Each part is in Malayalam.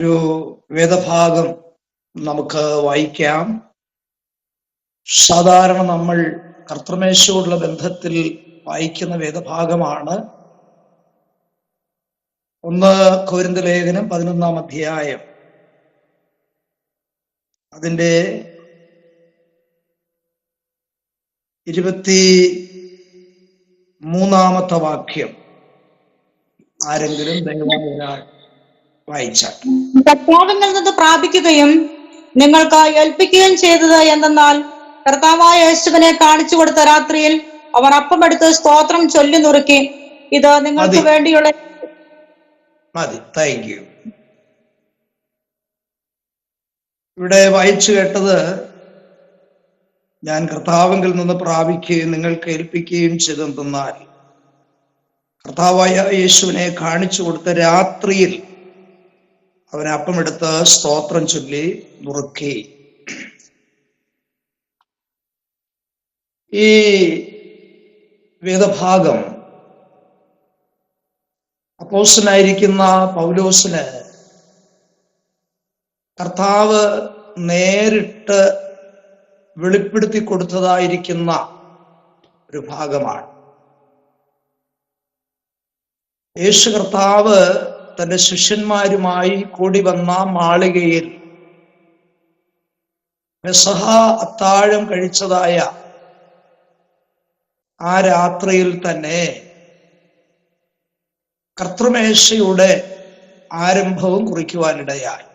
ഒരു വേദഭാഗം നമുക്ക് വായിക്കാം. സാധാരണ നമ്മൾ കർത്തൃമേശയോടുള്ള ബന്ധത്തിൽ വായിക്കുന്ന വേദഭാഗമാണ് 1 കൊരിന്ത്യർ ലേഖനം 11-ാം അധ്യായം. അതിൻ്റെ 23-ാമത്തെ വാക്യം ആരെങ്കിലും ദയവായി ഒരാൾ വായിച്ചാൽ. കർത്താവിൽ നിന്ന് പ്രാപിക്കുകയും നിങ്ങൾക്ക് ഏൽപ്പിക്കുകയും ചെയ്തത് എന്തെന്നാൽ, കർത്താവായ യേശുവിനെ കാണിച്ചു കൊടുത്ത രാത്രിയിൽ അവർ അപ്പമെടുത്ത് സ്തോത്രം ചൊല്ലി നുറുക്കി, ഇത് നിങ്ങൾക്ക് വേണ്ടിയുള്ള മതി. Thank you. ഇവിടെ വായിച്ചു കേട്ടത്, ഞാൻ കർത്താവിൽ നിന്ന് പ്രാപിക്കുകയും നിങ്ങൾക്ക് ഏൽപ്പിക്കുകയും ചെയ്തെന്നാൽ, കർത്താവായ യേശുവിനെ കാണിച്ചു കൊടുത്ത രാത്രിയിൽ അവൻ അപ്പമെടുത്ത് സ്തോത്രം ചൊല്ലി നുറുക്കി. ഈ വേദഭാഗം അപ്പോസ്തലനായിരിക്കുന്ന പൗലോസിന് കർത്താവ് നേരിട്ട് വെളിപ്പെടുത്തി കൊടുത്തതായിരിക്കുന്ന ഒരു ഭാഗമാണ്. യേശു കർത്താവ് തന്റെ ശിഷ്യന്മാരുമായി കൂടി വന്ന മാളികയിൽ പെസഹ അത്താഴം കഴിച്ചതായ ആ രാത്രിയിൽ തന്നെ കർത്തൃമേശയുടെ ആരംഭവും കുറിക്കുവാനിടയായി.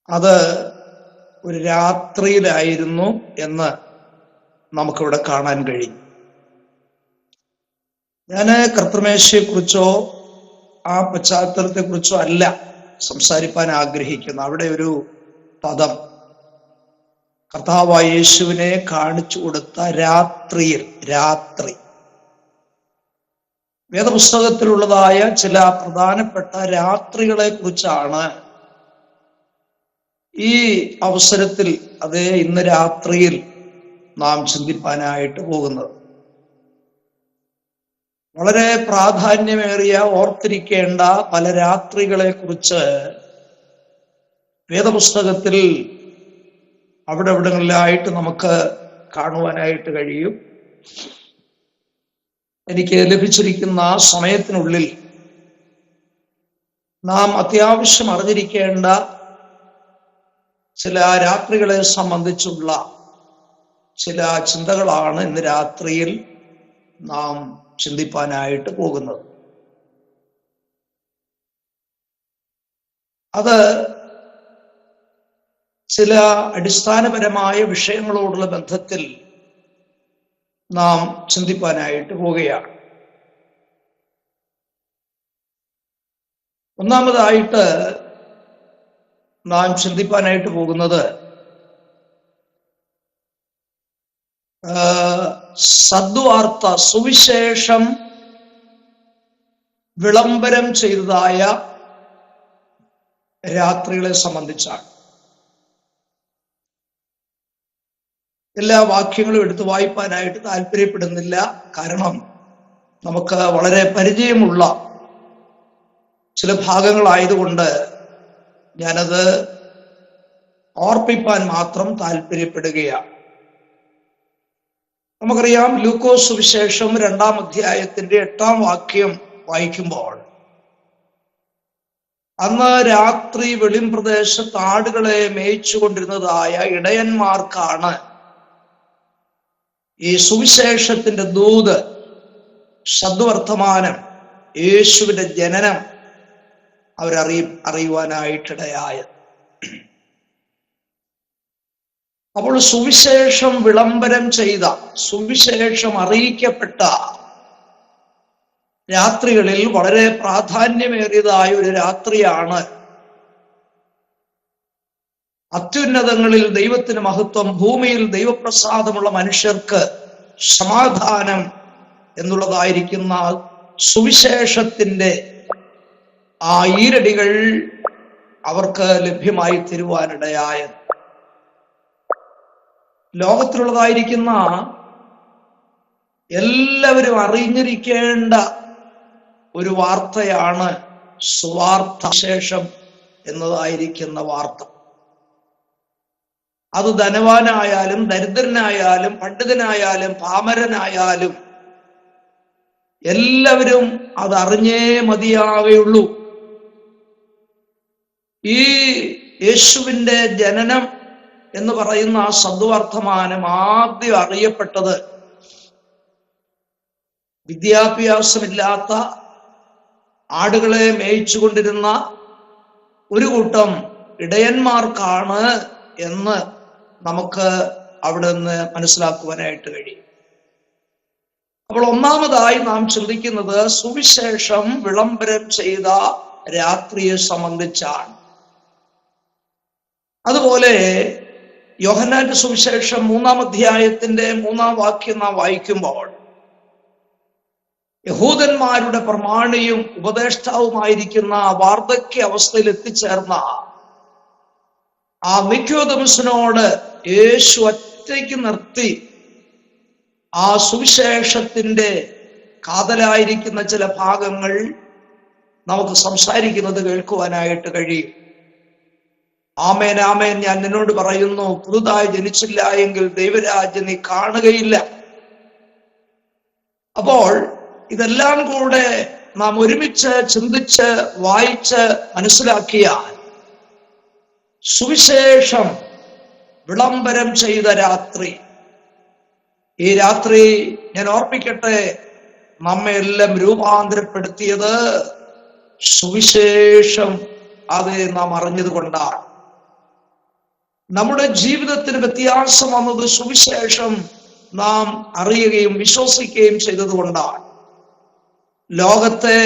അത് ഒരു രാത്രിയിലായിരുന്നു എന്ന് നമുക്കിവിടെ കാണാൻ കഴിയും. ഞാൻ കർത്തൃമേശയെക്കുറിച്ചോ ആ പശ്ചാത്തലത്തെക്കുറിച്ചോ അല്ല സംസാരിപ്പാൻ ആഗ്രഹിക്കുന്നു. അവിടെ ഒരു പദം, കർത്താവായ യേശുവിനെ കാണിച്ചു കൊടുത്ത രാത്രിയിൽ, രാത്രി വേദപുസ്തകത്തിലുള്ളതായ ചില പ്രധാനപ്പെട്ട രാത്രികളെ കുറിച്ചാണ് ഈ അവസരത്തിൽ, അതേ ഇന്ന് രാത്രിയിൽ നാം ചിന്തിപ്പാനായിട്ട് പോകുന്നത്. വളരെ പ്രാധാന്യമേറിയ, ഓർത്തിരിക്കേണ്ട പല രാത്രികളെ കുറിച്ച് വേദപുസ്തകത്തിൽ അവിടെ എവിടങ്ങളിലായിട്ട് നമുക്ക് കാണുവാനായിട്ട് കഴിയും. എനിക്ക് ലഭിച്ചിരിക്കുന്ന സമയത്തിനുള്ളിൽ നാം അത്യാവശ്യം അറിഞ്ഞിരിക്കേണ്ട ചില രാത്രികളെ സംബന്ധിച്ചുള്ള ചില ചിന്തകളാണ് ഇന്ന് രാത്രിയിൽ നാം ചിന്തിപ്പാനായിട്ട് പോകുന്നത്. അത് ചില അടിസ്ഥാനപരമായ വിഷയങ്ങളോടുള്ള ബന്ധത്തിൽ നാം ചിന്തിപ്പാനായിട്ട് പോവുകയാണ്. ഒന്നാമതായിട്ട് നാം ചിന്തിപ്പാനായിട്ട് പോകുന്നത് സദ്വാർത്ത, സുവിശേഷം വിളംബരം ചെയ്തതായ രാത്രികളെ സംബന്ധിച്ചാണ്. എല്ലാ വാക്യങ്ങളും എടുത്ത് വായിപ്പാനായിട്ട് താല്പര്യപ്പെടുന്നില്ല. കാരണം നമുക്ക് വളരെ പരിചയമുള്ള ചില ഭാഗങ്ങളായതുകൊണ്ട് ഞാനത് ഓർപ്പിപ്പാൻ മാത്രം താല്പര്യപ്പെടുകയാണ്. നമുക്കറിയാം, ലൂക്കോസ് സുവിശേഷം 2-ാം അധ്യായത്തിന്റെ 8-ാം വാക്യം വായിക്കുമ്പോൾ, അന്ന് രാത്രി വെളിംപ്രദേശത്ത് ആടുകളെ മേയിച്ചുകൊണ്ടിരുന്നതായ ഇടയന്മാർക്കാണ് ഈ സുവിശേഷത്തിന്റെ ദൂത്, സദ്വർത്തമാനം, യേശുവിന്റെ ജനനം അറിയുവാനായിട്ടിടയായത്. അപ്പോൾ സുവിശേഷം വിളംബരം ചെയ്ത, സുവിശേഷം അറിയിക്കപ്പെട്ട രാത്രികളിൽ വളരെ പ്രാധാന്യമേറിയതായ ഒരു രാത്രിയാണ്. അത്യുന്നതങ്ങളിൽ ദൈവത്തിന് മഹത്വം, ഭൂമിയിൽ ദൈവപ്രസാദമുള്ള മനുഷ്യർക്ക് സമാധാനം എന്നുള്ളതായിരിക്കുന്ന സുവിശേഷത്തിന്റെ ആ ഈരടികൾ അവർക്ക് ലഭ്യമായി തരുവാനിടയായത്. ലോകത്തിലുള്ളതായിരിക്കുന്ന എല്ലാവരും അറിഞ്ഞിരിക്കേണ്ട ഒരു വാർത്തയാണ് സുവാർത്ത ശേഷം എന്നതായിരിക്കുന്ന വാർത്ത. അത് ധനവാനായാലും ദരിദ്രനായാലും പണ്ഡിതനായാലും പാമരനായാലും എല്ലാവരും അതറിഞ്ഞേ മതിയാവുകയുള്ളൂ. ഈ യേശുവിന്റെ ജനനം എന്ന് പറയുന്ന ആ സദ്വർത്തമാനം ആദ്യം അറിയപ്പെട്ടത് വിദ്യാഭ്യാസമില്ലാത്ത ആടുകളെ മേയിച്ചുകൊണ്ടിരുന്ന ഒരു കൂട്ടം ഇടയന്മാർക്കാണ് എന്ന് നമുക്ക് അവിടെ നിന്ന് മനസ്സിലാക്കുവാനായിട്ട് കഴിയും. അപ്പോൾ ഒന്നാമതായി നാം ചിന്തിക്കുന്നത് സുവിശേഷം വിളംബരം ചെയ്ത രാത്രിയെ സംബന്ധിച്ചാണ്. അതുപോലെ യോഹന്നാന്റെ സുവിശേഷം 3-ാം അധ്യായത്തിന്റെ 3-ാം വാക്യം നാം വായിക്കുമ്പോൾ യഹൂദന്മാരുടെ പ്രമാണിയും ഉപദേഷ്ടാവുമായിരിക്കുന്ന വാർദ്ധക്യ അവസ്ഥയിൽ എത്തിച്ചേർന്ന ആ നിക്കോദെമസിനോട് യേശു ഒറ്റയ്ക്ക് നിർത്തി ആ സുവിശേഷത്തിന്റെ കാതലായിരിക്കുന്ന ചില ഭാഗങ്ങൾ നമുക്ക് സംസാരിക്കുന്നത് കേൾക്കുവാനായിട്ട് കഴിയും. ആമേൻ ആമേൻ, ഞാൻ നിന്നോട് പറയുന്നു, പുതുതായി ജനിച്ചില്ല എങ്കിൽ ദൈവരാജ്യം നീ കാണുകയില്ല. അപ്പോൾ ഇതെല്ലാം കൂടെ നാം ഒരുമിച്ച് ചിന്തിച്ച് വായിച്ച് മനസ്സിലാക്കിയാൽ സുവിശേഷം വിളംബരം ചെയ്ത രാത്രി, ഈ രാത്രി ഞാൻ ഓർപ്പിക്കട്ടെ, നമ്മെ എല്ലാം രൂപാന്തരപ്പെടുത്തിയത് സുവിശേഷം അത് നാം അറിഞ്ഞത് കൊണ്ടാണ്. നമ്മുടെ ജീവിതത്തിന് വ്യത്യാസം വന്നത് സുവിശേഷം നാം അറിയുകയും വിശ്വസിക്കുകയും ചെയ്തതുകൊണ്ടാണ്. ലോകത്തെ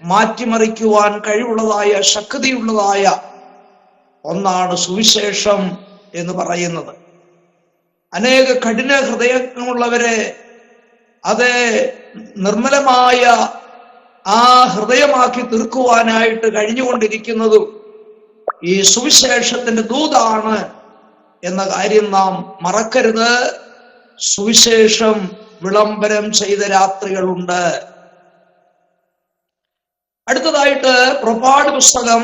മാറ്റിമറിക്കുവാൻ കഴിവുള്ളതായ ശക്തിയുള്ളതായ ഒന്നാണ് സുവിശേഷം എന്ന് പറയുന്നത്. അനേക കഠിന ഹൃദയമുള്ളവരെ അത് നിർമ്മലമായ ആ ഹൃദയമാക്കി തീർക്കുവാനായിട്ട് കഴിഞ്ഞുകൊണ്ടിരിക്കുന്നതും ഈ സുവിശേഷത്തിന്റെ ദൂതാണ് എന്ന കാര്യം നാം മറക്കരുത്. സുവിശേഷം വിളംബരം ചെയ്ത രാത്രികളുണ്ട്. അടുത്തതായിട്ട് പുറപ്പാട് പുസ്തകം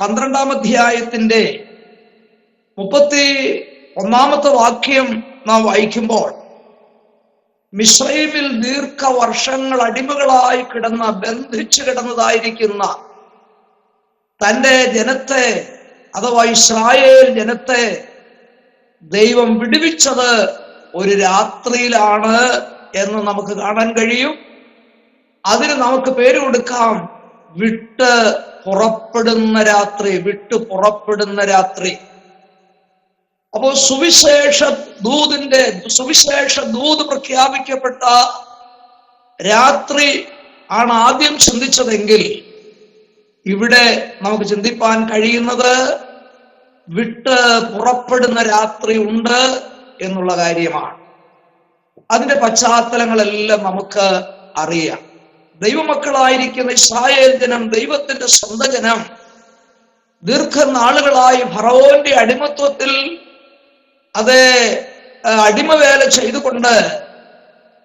12-ാം അധ്യായത്തിന്റെ 31-ാമത്തെ വാക്യം നാം വായിക്കുമ്പോൾ മിസ്രയീമിൽ ദീർഘവർഷങ്ങൾ അടിമകളായി ബന്ധിച്ചു കിടന്നതായിരിക്കുന്ന തന്റെ ജനത്തെ അഥവാ ഇസ്രായേൽ ജനത്തെ ദൈവം വിടുവിച്ചത് ഒരു രാത്രിയിലാണ് എന്ന് നമുക്ക് കാണാൻ കഴിയും. അതിന് നമുക്ക് പേര് കൊടുക്കാം വിട്ട് പുറപ്പെടുന്ന രാത്രി. വിട്ടു പുറപ്പെടുന്ന രാത്രി. അപ്പോ സുവിശേഷ ദൂത് പ്രഖ്യാപിക്കപ്പെട്ട രാത്രി ആണ് ആദ്യം ചിന്തിച്ചതെങ്കിൽ ഇവിടെ നമുക്ക് ചിന്തിപ്പാൻ കഴിയുന്നത് വിട്ട് പുറപ്പെടുന്ന രാത്രി ഉണ്ട് എന്നുള്ള കാര്യമാണ്. അതിന്റെ പശ്ചാത്തലങ്ങളെല്ലാം നമുക്ക് അറിയാം. ദൈവമക്കളായിരിക്കുന്ന ഇസ്രായേൽ ജനം, ദൈവത്തിന്റെ സ്വന്തം ജനം, ദീർഘനാളുകളായി ഫറവോന്റെ അടിമത്വത്തിൽ അടിമവേല ചെയ്തുകൊണ്ട്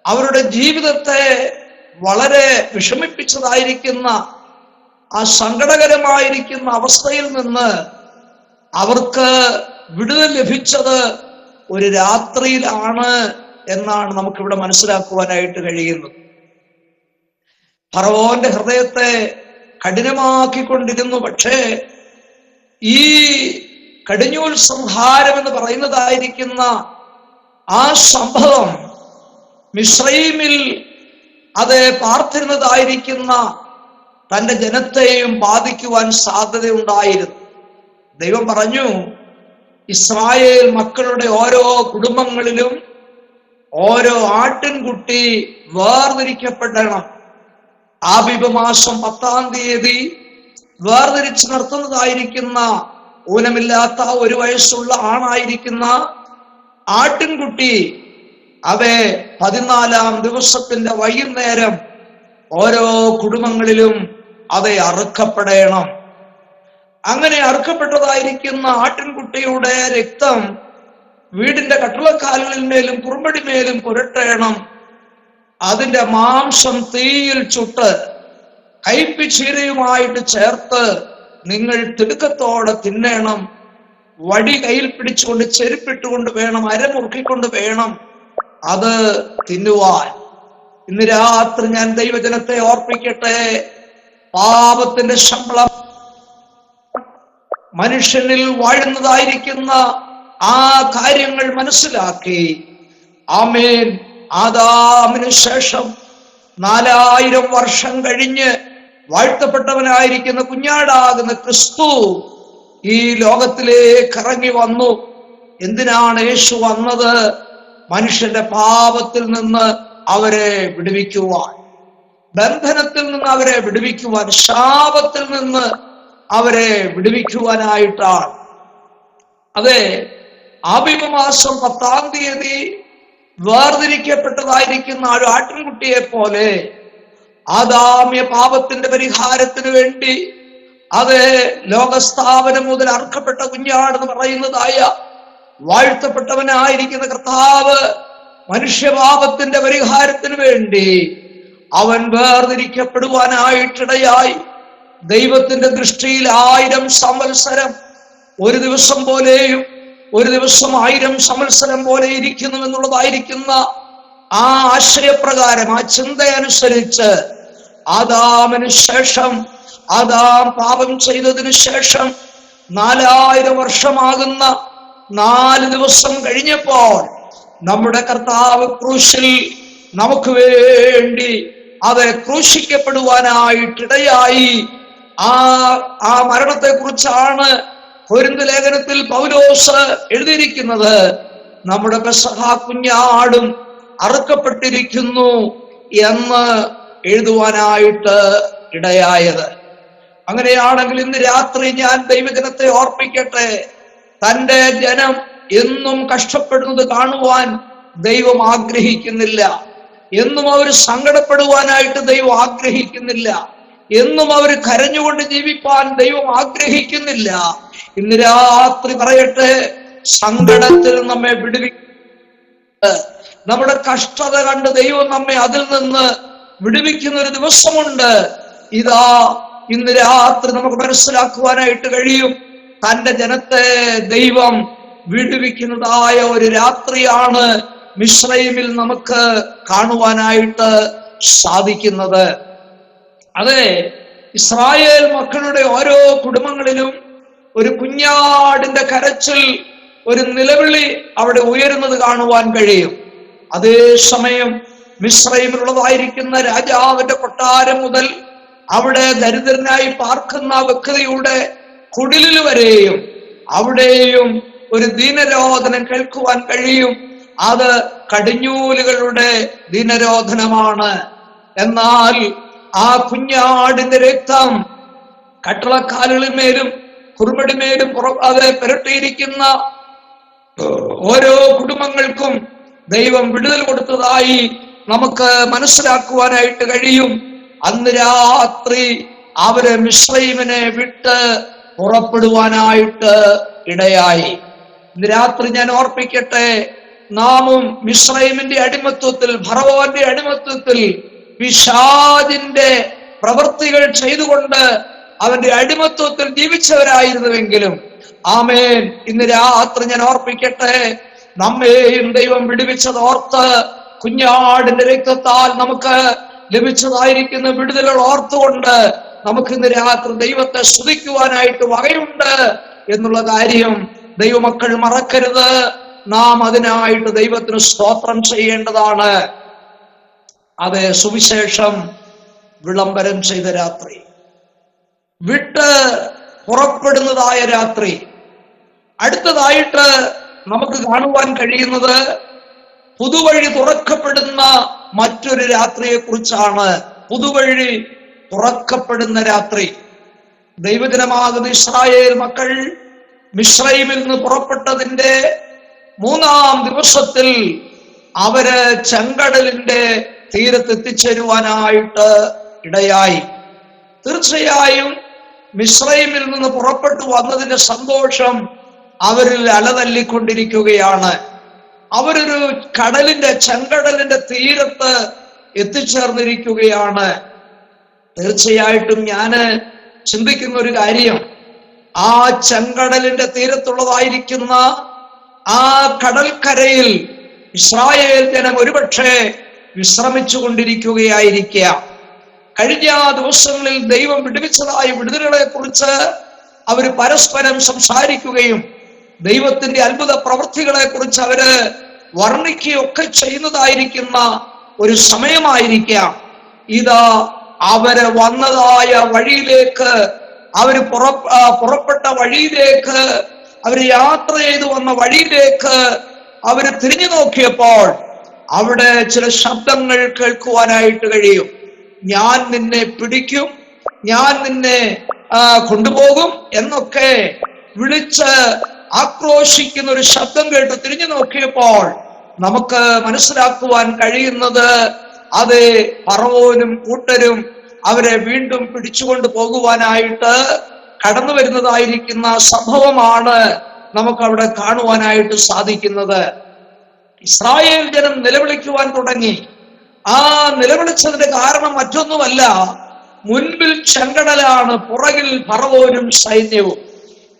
അവരുടെ ജീവിതത്തെ വളരെ വിഷമിപ്പിച്ചതായിരിക്കുന്ന ആ സങ്കടകരമായിരിക്കുന്ന അവസ്ഥയിൽ നിന്ന് അവർക്ക് വിടുതൽ ലഭിച്ചത് ഒരു രാത്രിയിലാണ് എന്നാണ് നമുക്കിവിടെ മനസ്സിലാക്കുവാനായിട്ട് കഴിയുന്നത്. ഫറവോന്റെ ഹൃദയത്തെ കഠിനമാക്കിക്കൊണ്ടിരുന്നു. പക്ഷേ ഈ കടിഞ്ഞൂൽ സംഹാരം എന്ന് പറയുന്നതായിരിക്കുന്ന ആ സംഭവം മിസ്രയീമിൽ പാർത്തിരുന്നതായിരിക്കുന്ന തന്റെ ജനത്തെയും ബാധിക്കുവാൻ സാധ്യതയുണ്ടായിരുന്നു. ദൈവം പറഞ്ഞു, ഇസ്രായേൽ മക്കളുടെ ഓരോ കുടുംബങ്ങളിലും ഓരോ ആട്ടിൻകുട്ടി വേർതിരിക്കപ്പെടണം. ആബീബ് മാസം 10-ാം തീയതി വേർതിരിച്ച് നിർത്തുന്നതായിരിക്കുന്ന ഊനമില്ലാത്ത 1 വയസ്സുള്ള ആണായിരിക്കുന്ന ആട്ടിൻകുട്ടി 14-ാം ദിവസത്തിന്റെ വൈകുന്നേരം ഓരോ കുടുംബങ്ങളിലും അറുക്കപ്പെടണം. അങ്ങനെ അറുക്കപ്പെട്ടതായിരിക്കുന്ന ആട്ടിൻകുട്ടിയുടെ രക്തം വീടിന്റെ കട്ടിളക്കാലുകളിന്മേലും കുറുമ്പടിമേലും പുരട്ടണം. അതിന്റെ മാംസം തീയിൽ ചുട്ട് കയ്പ് ചീരയുമായിട്ട് ചേർത്ത് നിങ്ങൾ തിടുക്കത്തോടെ തിന്നണം. വടി കയ്യിൽ പിടിച്ചുകൊണ്ട് ചെരുപ്പിട്ടുകൊണ്ട് വേണം, അരമുറുക്കിക്കൊണ്ട് വേണം അത് തിന്നുവാൻ. ഇന്ന് രാത്രി ഞാൻ ദൈവജനത്തെ ഓർപ്പിക്കട്ടെ, പാപത്തിന്റെ ശമ്പളം മനുഷ്യനിൽ വാഴുന്നതായിരിക്കുന്ന ആ കാര്യങ്ങൾ മനസ്സിലാക്കി, ആമേൻ, ആദാമിന് ശേഷം 4000 വർഷം കഴിഞ്ഞ് വാഴ്ത്തപ്പെട്ടവനായിരിക്കുന്ന കുഞ്ഞാടാകുന്ന ക്രിസ്തു ഈ ലോകത്തിലേക്ക് ഇറങ്ങി വന്നു. എന്തിനാണ് യേശു വന്നത്? മനുഷ്യന്റെ പാപത്തിൽ നിന്ന് അവരെ വിടുവിക്കുവാൻ, ബന്ധനത്തിൽ നിന്ന് അവരെ വിടുവിക്കുവാൻ, ശാപത്തിൽ നിന്ന് അവരെ വിടുവിക്കുവാനായിട്ടാണ്. അതെ, ആബിബ മാസം 10-ാം തീയതി വേർതിരിക്കപ്പെട്ടതായിരിക്കുന്ന ഒരു ആട്ടിൻകുട്ടിയെ പോലെ ആദാമ്യ പാപത്തിന്റെ പരിഹാരത്തിന് വേണ്ടി, അത് ലോകസ്ഥാപനം മുതൽ അർക്കപ്പെട്ട കുഞ്ഞാടെന്ന് പറയുന്നതായ വാഴ്ത്തപ്പെട്ടവനായിരിക്കുന്ന കർത്താവ് മനുഷ്യപാപത്തിന്റെ പരിഹാരത്തിന് വേണ്ടി അവൻ വേർതിരിക്കപ്പെടുവാനായിട്ടിടയായി. ദൈവത്തിന്റെ ദൃഷ്ടിയിൽ 1000 സംവത്സരം ഒരു ദിവസം പോലെയും ഒരു ദിവസം 1000 സംവത്സരം പോലെ ഇരിക്കുന്നു എന്നുള്ളതായിരിക്കുന്ന ആ ആശയപ്രകാരം, ആ ചിന്തയനുസരിച്ച് ആദാമിന് ശേഷം, ആദാം പാപം ചെയ്തതിനു ശേഷം 4000 വർഷമാകുന്ന 4 ദിവസം കഴിഞ്ഞപ്പോൾ നമ്മുടെ കർത്താവ് ക്രൂശിൽ നമുക്ക് വേണ്ടി അത് ക്രൂശിക്കപ്പെടുവാനായിട്ടിടയായി. ആ മരണത്തെ കുറിച്ചാണ് കൊരിന്ത് ലേഖനത്തിൽ പൗലോസ് എഴുതിയിരിക്കുന്നത്, നമ്മുടെ പെസഹ കുഞ്ഞാടും അറുക്കപ്പെട്ടിരിക്കുന്നു എന്ന് എഴുതുവാനായിട്ട് ഇടയായത്. അങ്ങനെയാണെങ്കിൽ ഇന്ന് രാത്രി ഞാൻ ദൈവജനത്തെ ഓർപ്പിക്കട്ടെ, തന്റെ ജനം എന്നും കഷ്ടപ്പെടുന്നത് കാണുവാൻ ദൈവം ആഗ്രഹിക്കുന്നില്ല. എന്നും അവർ സങ്കടപ്പെടുവാനായിട്ട് ദൈവം ആഗ്രഹിക്കുന്നില്ല. എന്നും അവർ കരഞ്ഞുകൊണ്ട് ജീവിപ്പാൻ ദൈവം ആഗ്രഹിക്കുന്നില്ല. ഇന്ന് രാത്രി പറയട്ടെ, സങ്കടത്തിൽ നമ്മെ നമ്മുടെ കഷ്ടത കണ്ട് ദൈവം നമ്മെ അതിൽ നിന്ന് വിടുവിക്കുന്ന ഒരു ദിവസമുണ്ട്. ഇതാ ഇന്ന് രാത്രി നമുക്ക് മനസ്സിലാക്കുവാനായിട്ട് കഴിയും, തന്റെ ജനത്തെ ദൈവം വിടുവിക്കുന്നതായ ഒരു രാത്രിയാണ് മിസ്രയീമിൽ നമുക്ക് കാണുവാനായിട്ട് സാധിക്കുന്നത്. അതെ, ഇസ്രായേൽ മക്കളുടെ ഓരോ കുടുംബങ്ങളിലും ഒരു കുഞ്ഞാടിന്റെ കരച്ചിൽ, ഒരു നിലവിളി അവിടെ ഉയരുന്നത് കാണുവാൻ കഴിയും. അതേസമയം മിസ്രയീമിലുള്ളതായിരിക്കുന്ന രാജാവിന്റെ കൊട്ടാരം മുതൽ അവിടെ ദരിദ്രനായി പാർക്കുന്ന വ്യക്തിയുടെ കുടിലിൽ വരെയും അവിടെയും ഒരു ദീനരോധനം കേൾക്കുവാൻ കഴിയും. അത് കടിഞ്ഞൂലുകളുടെ ദീനരോധനമാണ്. എന്നാൽ ആ കുഞ്ഞാടിന്റെ രക്തം കട്ടളക്കാലുകളിന്മേലും കുറുമടിമേലും അത് പുരട്ടിയിരിക്കുന്ന ഓരോ കുടുംബങ്ങൾക്കും ദൈവം വിടുതൽ കൊടുത്തതായി നമുക്ക് മനസ്സിലാക്കുവാനായിട്ട് കഴിയും. അന്ന് രാത്രി അവര് മിസ്രയീമിനെ വിട്ട് പുറപ്പെടുവാനായിട്ട് ഇടയായി. ഇന്ന് രാത്രി ഞാൻ ഓർപ്പിക്കട്ടെ, നാമും മിസ്രയീമിന്റെ അടിമത്വത്തിൽ, ഫറവോന്റെ അടിമത്വത്തിൽ, പിശാചിന്റെ പ്രവൃത്തികൾ ചെയ്തുകൊണ്ട് അവന്റെ അടിമത്വത്തിൽ ജീവിച്ചവരായിരുന്നുവെങ്കിലും, ആമേൻ, ഇന്ന് രാത്രി ഞാൻ ഓർപ്പിക്കട്ടെ, നമ്മെയും ദൈവം വിടുവിച്ചത് ഓർത്ത്, കുഞ്ഞാടിന്റെ രക്തത്താൽ നമുക്ക് ലഭിച്ചതായിരിക്കുന്ന വിടുതലുകൾ ഓർത്തുകൊണ്ട് നമുക്ക് ഇന്ന് രാത്രി ദൈവത്തെ സ്തുതിക്കുവാനായിട്ട് വകയുണ്ട് എന്നുള്ള കാര്യം ദൈവമക്കൾ മറക്കരുത്. നാം അതിനായിട്ട് ദൈവത്തിന് സ്തോത്രം ചെയ്യേണ്ടതാണ്. അതെ, സുവിശേഷം വിളംബരം ചെയ്ത രാത്രി, വിട്ട് പുറപ്പെടുന്നതായ രാത്രി. അടുത്തതായിട്ട് നമുക്ക് കാണുവാൻ കഴിയുന്നത് പുതുവഴി തുറക്കപ്പെടുന്ന മറ്റൊരു രാത്രിയെ കുറിച്ചാണ്. പുതുവഴി തുറക്കപ്പെടുന്ന രാത്രി. ദൈവജനമാകുന്ന ഇസ്രായേൽ മക്കൾ മിസ്രയീമിൽ നിന്ന് പുറപ്പെട്ടതിന്റെ 3-ാം ദിവസത്തിൽ അവര് ചെങ്കടലിന്റെ തീരത്തെത്തിച്ചേരുവാനായിട്ട് ഇടയായി. തീർച്ചയായും മിസ്രയീമിൽ നിന്ന് പുറപ്പെട്ടു വന്നതിന്റെ സന്തോഷം അവരിൽ അലതല്ലിക്കൊണ്ടിരിക്കുകയാണ്. അവരൊരു ചെങ്കടലിന്റെ തീരത്ത് എത്തിച്ചേർന്നിരിക്കുകയാണ്. തീർച്ചയായിട്ടും ഞാന് ചിന്തിക്കുന്ന ഒരു കാര്യം, ആ ചെങ്കടലിന്റെ തീരത്തുള്ളതായിരിക്കുന്ന ആ കടൽക്കരയിൽ ഇസ്രായേൽ ജനം ഒരുപക്ഷെ വിശ്രമിച്ചു കൊണ്ടിരിക്കുകയായിരിക്കാം. കഴിഞ്ഞ ദിവസങ്ങളിൽ ദൈവം വിടുവിച്ചതായ വിടുതലുകളെ കുറിച്ച് അവർ പരസ്പരം സംസാരിക്കുകയും ദൈവത്തിന്റെ അത്ഭുത പ്രവൃത്തികളെ കുറിച്ച് അവര് വർണ്ണിക്കുകയൊക്കെ ചെയ്യുന്നതായിരിക്കുന്ന ഒരു സമയമായിരിക്കാം. ഇതാ അവര് വന്നതായ വഴിയിലേക്ക്, അവര് പുറപ്പെട്ട വഴിയിലേക്ക്, അവര് യാത്ര ചെയ്തു വന്ന വഴിയിലേക്ക് അവര് തിരിഞ്ഞു നോക്കിയപ്പോൾ അവിടെ ചില ശബ്ദങ്ങൾ കേൾക്കുവാനായിട്ട് കഴിയും. ഞാൻ നിന്നെ പിടിക്കും, ഞാൻ നിന്നെ കൊണ്ടുപോകും എന്നൊക്കെ വിളിച്ച് ആക്രോശിക്കുന്ന ഒരു ശബ്ദം കേട്ട് തിരിഞ്ഞു നോക്കിയപ്പോൾ നമുക്ക് മനസ്സിലാക്കുവാൻ കഴിയുന്നത് അത് ഫറവോനും കൂട്ടരും അവരെ വീണ്ടും പിടിച്ചുകൊണ്ട് പോകുവാനായിട്ട് കടന്നു വരുന്നതായിരിക്കുന്ന സംഭവമാണ് നമുക്ക് അവിടെ കാണുവാനായിട്ട് സാധിക്കുന്നത്. ഇസ്രായേൽ ജനം നിലവിളിക്കുവാൻ തുടങ്ങി. ആ നിലവിളിച്ചതിന്റെ കാരണം മറ്റൊന്നുമല്ല, മുൻപിൽ ചെങ്കടലാണ്, പുറകിൽ ഫറവോനും സൈന്യവും.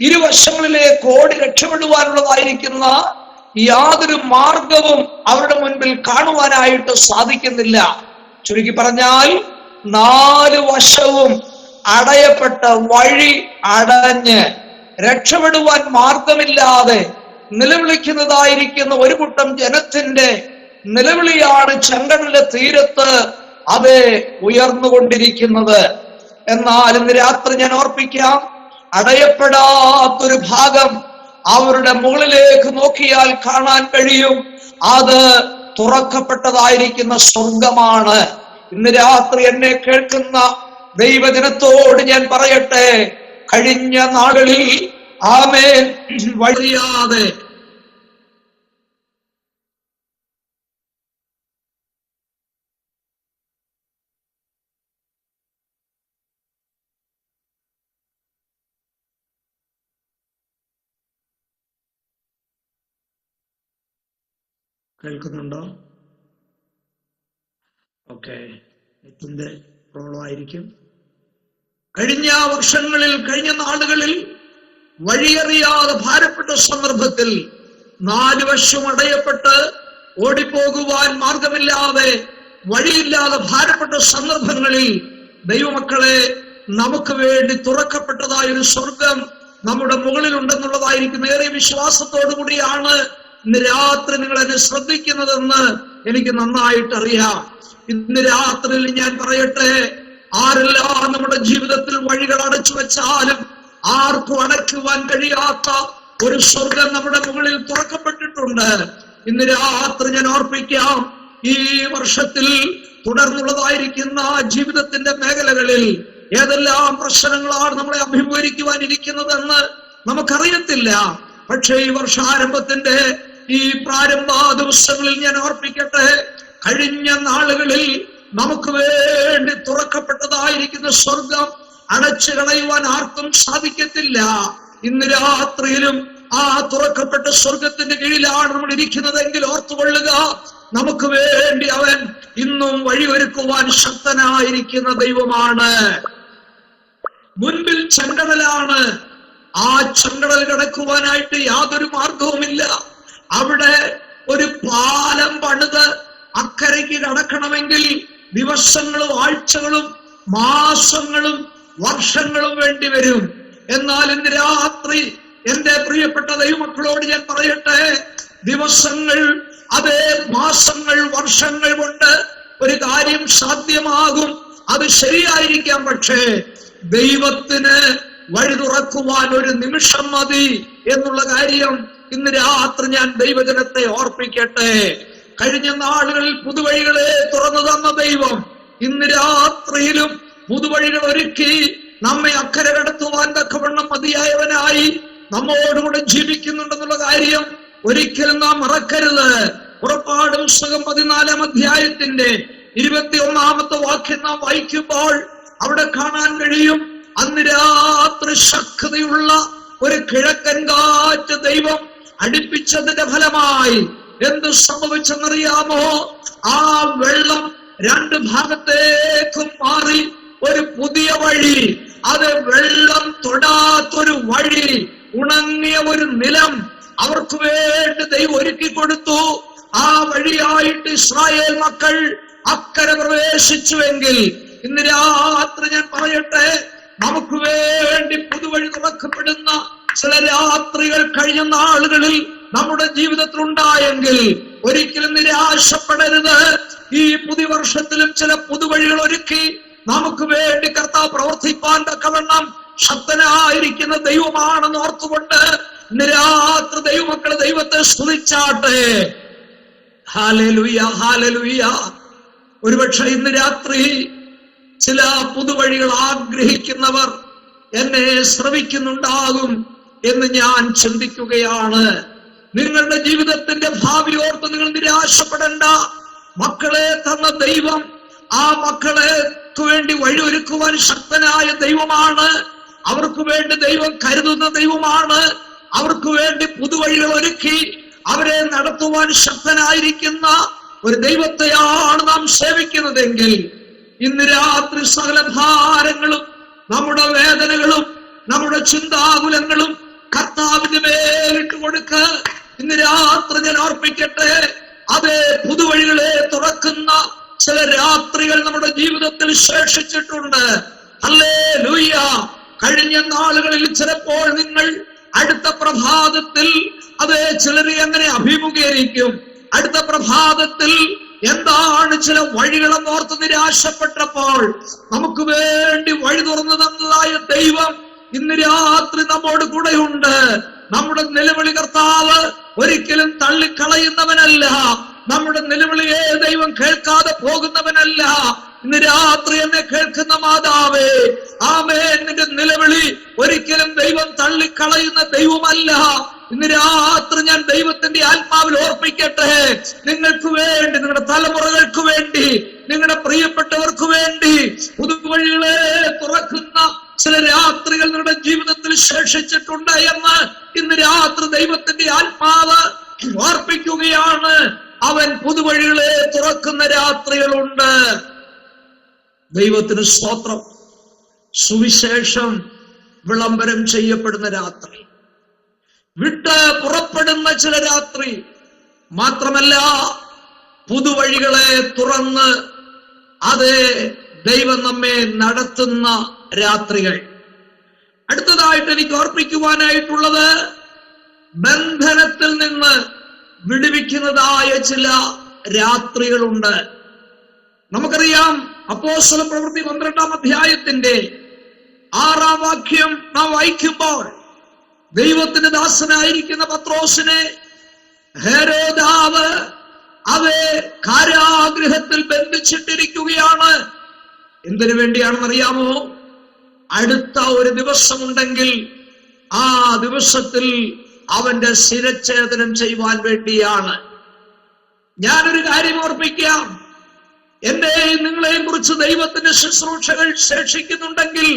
ഇരുവശങ്ങളിലേക്ക് ഓടി രക്ഷപ്പെടുവാനുള്ളതായിരിക്കുന്ന യാതൊരു മാർഗവും അവരുടെ മുൻപിൽ കാണുവാനായിട്ട് സാധിക്കുന്നില്ല. ചുരുക്കി പറഞ്ഞാൽ 4 വശവും അടയപ്പെട്ട വഴി അടഞ്ഞ് രക്ഷപ്പെടുവാൻ മാർഗമില്ലാതെ നിലവിളിക്കുന്നതായിരിക്കുന്ന ഒരു കൂട്ടം ജനത്തിന്റെ നിലവിളിയാണ് ചെങ്കടലിന്റെ തീരത്ത് അത് ഉയർന്നുകൊണ്ടിരിക്കുന്നത്. എന്നാൽ ഇന്ന് രാത്രി ഞാൻ ഓർപ്പിക്കാം, അടയപ്പെടാത്തൊരു ഭാഗം അവരുടെ മുകളിലേക്ക് നോക്കിയാൽ കാണാൻ കഴിയും. അത് തുറക്കപ്പെട്ടതായിരിക്കുന്ന സ്വർഗമാണ്. ഇന്ന് രാത്രി എന്നെ കേൾക്കുന്ന ദൈവജനത്തോട് ഞാൻ പറയട്ടെ, കഴിഞ്ഞ നാളുകളിൽ ആമേൻ വഴിയാതെ കേൾക്കുന്നുണ്ടോ? ഓക്കെ, നെറ്റിന്റെ പ്രോബ്ലം ആയിരിക്കും. കഴിഞ്ഞ വർഷങ്ങളിൽ, കഴിഞ്ഞ നാളുകളിൽ വഴിയറിയാതെ ഭാരപ്പെട്ട സന്ദർഭത്തിൽ 4 വശം അടയപ്പെട്ട് ഓടിപ്പോകുവാൻ മാർഗമില്ലാതെ വഴിയില്ലാതെ ഭാരപ്പെട്ട സന്ദർഭങ്ങളിൽ ദൈവമക്കളെ, നമുക്ക് വേണ്ടി തുറക്കപ്പെട്ടതായ ഒരു സ്വർഗം നമ്മുടെ മുകളിൽ ഉണ്ടെന്നുള്ളതായിരിക്കും ഏറെ വിശ്വാസത്തോടു കൂടിയാണ് ഇന്ന് രാത്രി നിങ്ങൾ എന്നെ ശ്രദ്ധിക്കുന്നതെന്ന് എനിക്ക് നന്നായിട്ട് അറിയാം. ഇന്ന് രാത്രിയിൽ ഞാൻ പറയട്ടെ, ആരെല്ലാം നമ്മുടെ ജീവിതത്തിൽ വഴികൾ അടച്ചു വെച്ചാലും ആർക്കും അടയ്ക്കുവാൻ കഴിയാത്ത ഒരു സ്വർഗം നമ്മുടെ മുകളിൽ തുറക്കപ്പെട്ടിട്ടുണ്ട്. ഇന്ന് രാത്രി ഞാൻ ഓർപ്പിക്കാം, ഈ വർഷത്തിൽ തുടർന്നുള്ളതായിരിക്കുന്ന ജീവിതത്തിന്റെ മേഖലകളിൽ ഏതെല്ലാം പ്രശ്നങ്ങളാണ് നമ്മളെ അഭിമുഖീകരിക്കുവാൻ ഇരിക്കുന്നതെന്ന് നമുക്കറിയത്തില്ല. പക്ഷേ ഈ വർഷാരംഭത്തിന്റെ ഈ പ്രാരംഭ ദിവസങ്ങളിൽ ഞാൻ ഓർപ്പിക്കട്ടെ, കഴിഞ്ഞ നാളുകളിൽ നമുക്ക് വേണ്ടി തുറക്കപ്പെട്ടതായിരിക്കുന്ന സ്വർഗം അടച്ചു കളയുവാൻ ആർക്കും സാധിക്കത്തില്ല. ഇന്ന് രാത്രിയിലും ആ തുറക്കപ്പെട്ട സ്വർഗത്തിന്റെ കീഴിലാണ് നമ്മൾ ഇരിക്കുന്നതെങ്കിൽ ഓർത്തുകൊള്ളുക, നമുക്ക് വേണ്ടി അവൻ ഇന്നും വഴിയൊരുക്കുവാൻ ശക്തനായിരിക്കുന്ന ദൈവമാണ്. മുൻപിൽ ചെങ്കടലാണ്. ആ ചെങ്കടൽ കടക്കുവാനായിട്ട് യാതൊരു മാർഗവുമില്ല. അവിടെ ഒരു പാലം പണിത് അക്കരയ്ക്ക് കടക്കണമെങ്കിൽ ദിവസങ്ങളും ആഴ്ചകളും മാസങ്ങളും വർഷങ്ങളും വേണ്ടി വരും. എന്നാൽ ഇന്ന് രാത്രി എന്റെ പ്രിയപ്പെട്ട ദൈവമക്കളോട് ഞാൻ പറയട്ടെ, ദിവസങ്ങൾ, അതേ മാസങ്ങൾ, വർഷങ്ങൾ കൊണ്ട് ഒരു കാര്യം സാധ്യമാകും. അത് ശരിയായിരിക്കാം. പക്ഷേ ദൈവത്തിന് വഴി തുറക്കുവാൻ ഒരു നിമിഷം മതി എന്നുള്ള കാര്യം ഇന്ന് രാത്രി ഞാൻ ദൈവജനത്തെ ഓർപ്പിക്കട്ടെ. കഴിഞ്ഞ നാളുകളിൽ പുതുവഴികളെ തുറന്നു തന്ന ദൈവം ഇന്ന് രാത്രിയിലും പുതുവഴികൾ ഒരുക്കി നമ്മെ അക്കരെ കടത്തുവാൻ തക്കവണ്ണം മതിയായവനായി നമ്മോടുകൂടെ ജീവിക്കുന്നുണ്ടെന്നുള്ള കാര്യം ഒരിക്കലും നാം മറക്കരുത്. പുറപ്പാട് പുസ്തകം 14-ാം അധ്യായത്തിന്റെ 21-ാമത്തെ വാക്യം നാം വായിക്കുമ്പോൾ അവിടെ കാണാൻ കഴിയും, അന്ന് രാത്രി ശക്തിയുള്ള ഒരു കിഴക്കൻ കാറ്റ് ദൈവം അടിപ്പിച്ചതിന്റെ ഫലമായി എന്ത് സംഭവിച്ചെന്നറിയാമോ? ആ വെള്ളം 2 ഭാഗത്തേക്കും മാറി ഒരു പുതിയ വഴി, അത് വെള്ളം തൊടാത്തൊരു വഴി, ഉണങ്ങിയ ഒരു നിലം അവർക്ക് വേണ്ടി ദൈവം ഒരുക്കി കൊടുത്തു. ആ വഴിയായിട്ട് ഇസ്രായേൽ മക്കൾ അക്കരെ പ്രവേശിച്ചുവെങ്കിൽ ഇന്ന് രാത്രി ഞാൻ പറയട്ടെ, നമുക്ക് വേണ്ടി പുതുവഴി തുറക്കപ്പെടുന്ന ചില രാത്രികൾ കഴിഞ്ഞ നാളുകളിൽ നമ്മുടെ ജീവിതത്തിൽ ഉണ്ടായെങ്കിൽ ഒരിക്കലും നിരാശപ്പെടരുത്. ഈ പുതിയ വർഷത്തിലും ചില പുതുവഴികൾ ഒരുക്കി നമുക്ക് വേണ്ടി കർത്താവ് പ്രവർത്തിപ്പാൻ തക്കവണ്ണം ശക്തനായിരിക്കുന്ന ദൈവമാണെന്ന് ഓർത്തുകൊണ്ട് ഇന്ന് രാത്രി ദൈവമക്കളെ ദൈവത്തെ സ്തുതിച്ചാട്ടെ. Hallelujah, hallelujah. ഒരുപക്ഷെ ഇന്ന് രാത്രി ചില പുതുവഴികൾ ആഗ്രഹിക്കുന്നവർ എന്നെ ശ്രവിക്കുന്നുണ്ടാകും എന്ന് ഞാൻ ചിന്തിക്കുകയാണ്. നിങ്ങളുടെ ജീവിതത്തിന്റെ ഭാവി ഓർത്ത് നിങ്ങൾ നിരാശപ്പെടേണ്ട. മക്കളെ തന്ന ദൈവം ആ മക്കളെക്ക് വേണ്ടി വഴിയൊരുക്കുവാൻ ശക്തനായ ദൈവമാണ്. അവർക്ക് വേണ്ടി ദൈവം കരുതുന്ന ദൈവമാണ്. അവർക്ക് വേണ്ടി പുതുവഴികൾ ഒരുക്കി അവരെ നടത്തുവാൻ ശക്തനായിരിക്കുന്ന ഒരു ദൈവത്തെയാണ് നാം സേവിക്കുന്നതെങ്കിൽ ഇന്ന് രാത്രി സകല ഭാരങ്ങളും നമ്മുടെ വേദനകളും നമ്മുടെ ചിന്താകുലങ്ങളും കർത്താവിന്റെ മേലിട്ട് കൊടുക്ക്. ഇന്ന് രാത്രി ഞാൻ ഓർപ്പിക്കട്ടെ, അതേ പുതുവഴികളെ തുറക്കുന്ന ചില രാത്രികൾ നമ്മുടെ ജീവിതത്തിൽ ശേഷിച്ചിട്ടുണ്ട്. ഹല്ലേലൂയ. കഴിഞ്ഞ നാളുകളിൽ ചിലപ്പോൾ നിങ്ങൾ അടുത്ത പ്രഭാതത്തിൽ അതേ ചിലരെ അങ്ങനെ അഭിമുഖീകരിക്കും. അടുത്ത പ്രഭാതത്തിൽ എന്താണ് ചില വഴികളെന്ന് ഓർത്ത് നിരാശപ്പെട്ടപ്പോൾ നമുക്ക് വേണ്ടി വഴി തുറന്നു തന്നതായ ദൈവം ഇന്ന് രാത്രി നമ്മോട് കൂടെയുണ്ട്. നമ്മുടെ നിലവിളി കർത്താവ് ഒരിക്കലും തള്ളിക്കളയുന്നവനല്ല. നമ്മുടെ നിലവിളിയെ ദൈവം കേൾക്കാതെ പോകുന്നവനല്ല. ഇന്ന് രാത്രി എന്നെ കേൾക്കുന്ന മാതാവേ, ആമേൻ, നിന്റെ നിലവിളി ഒരിക്കലും ദൈവം തള്ളിക്കളയുന്ന ദൈവമല്ല. ഇന്ന് രാത്രി ഞാൻ ദൈവത്തിന്റെ ആത്മാവിൽ ഓർപ്പിക്കട്ടെ, നിങ്ങൾക്ക് വേണ്ടി, നിങ്ങളുടെ തലമുറകൾക്ക് വേണ്ടി, നിങ്ങളുടെ പ്രിയപ്പെട്ടവർക്ക് വേണ്ടി പുതുവഴികളെ തുറക്കുന്ന ചില രാത്രികൾ നിങ്ങളുടെ ജീവിതത്തിൽ ശേഷിച്ചിട്ടുണ്ട് എന്ന് ഇന്ന് രാത്രി ദൈവത്തിന്റെ ആത്മാവ് ഓർപ്പിക്കുകയാണ്. അവൻ പുതുവഴികളെ തുറക്കുന്ന രാത്രികളുണ്ട്. ദൈവത്തിന് സ്തോത്രം. സുവിശേഷം വിളംബരം ചെയ്യപ്പെടുന്ന രാത്രി, വിട്ട് പുറപ്പെടുന്ന ചില രാത്രി, മാത്രമല്ല പുതുവഴികളെ തുറന്ന് അതേ ദൈവം നമ്മെ നടത്തുന്ന രാത്രികൾ. അടുത്തതായിട്ട് എനിക്ക് ഓർപ്പിക്കുവാനായിട്ടുള്ളത്, ബന്ധനത്തിൽ നിന്ന് വിടുവിക്കുന്നതായ ചില രാത്രികളുണ്ട്. നമുക്കറിയാം, അപ്പോസ്തല പ്രവൃത്തി 12-ാം അധ്യായത്തിന്റെ 6-ാം വാക്യം നാം വായിക്കുമ്പോൾ ദൈവത്തിന്റെ ദാസനായിരിക്കുന്ന പത്രോസിനെ ഹെരോദാവ് അവരെ കാരാഗൃഹത്തിൽ ബന്ധിച്ചിട്ടിരിക്കുകയാണ്. എന്തിനു വേണ്ടിയാണെന്നറിയാമോ? അടുത്ത ഒരു ദിവസമുണ്ടെങ്കിൽ ആ ദിവസത്തിൽ അവന്റെ ശിരച്ഛേദനം ചെയ്യുവാൻ വേണ്ടിയാണ്. ഞാനൊരു കാര്യം ഓർപ്പിക്കാം, എന്റെയും നിങ്ങളെയും കുറിച്ച് ദൈവത്തിന്റെ ശുശ്രൂഷകൾ ശേഷിക്കുന്നുണ്ടെങ്കിൽ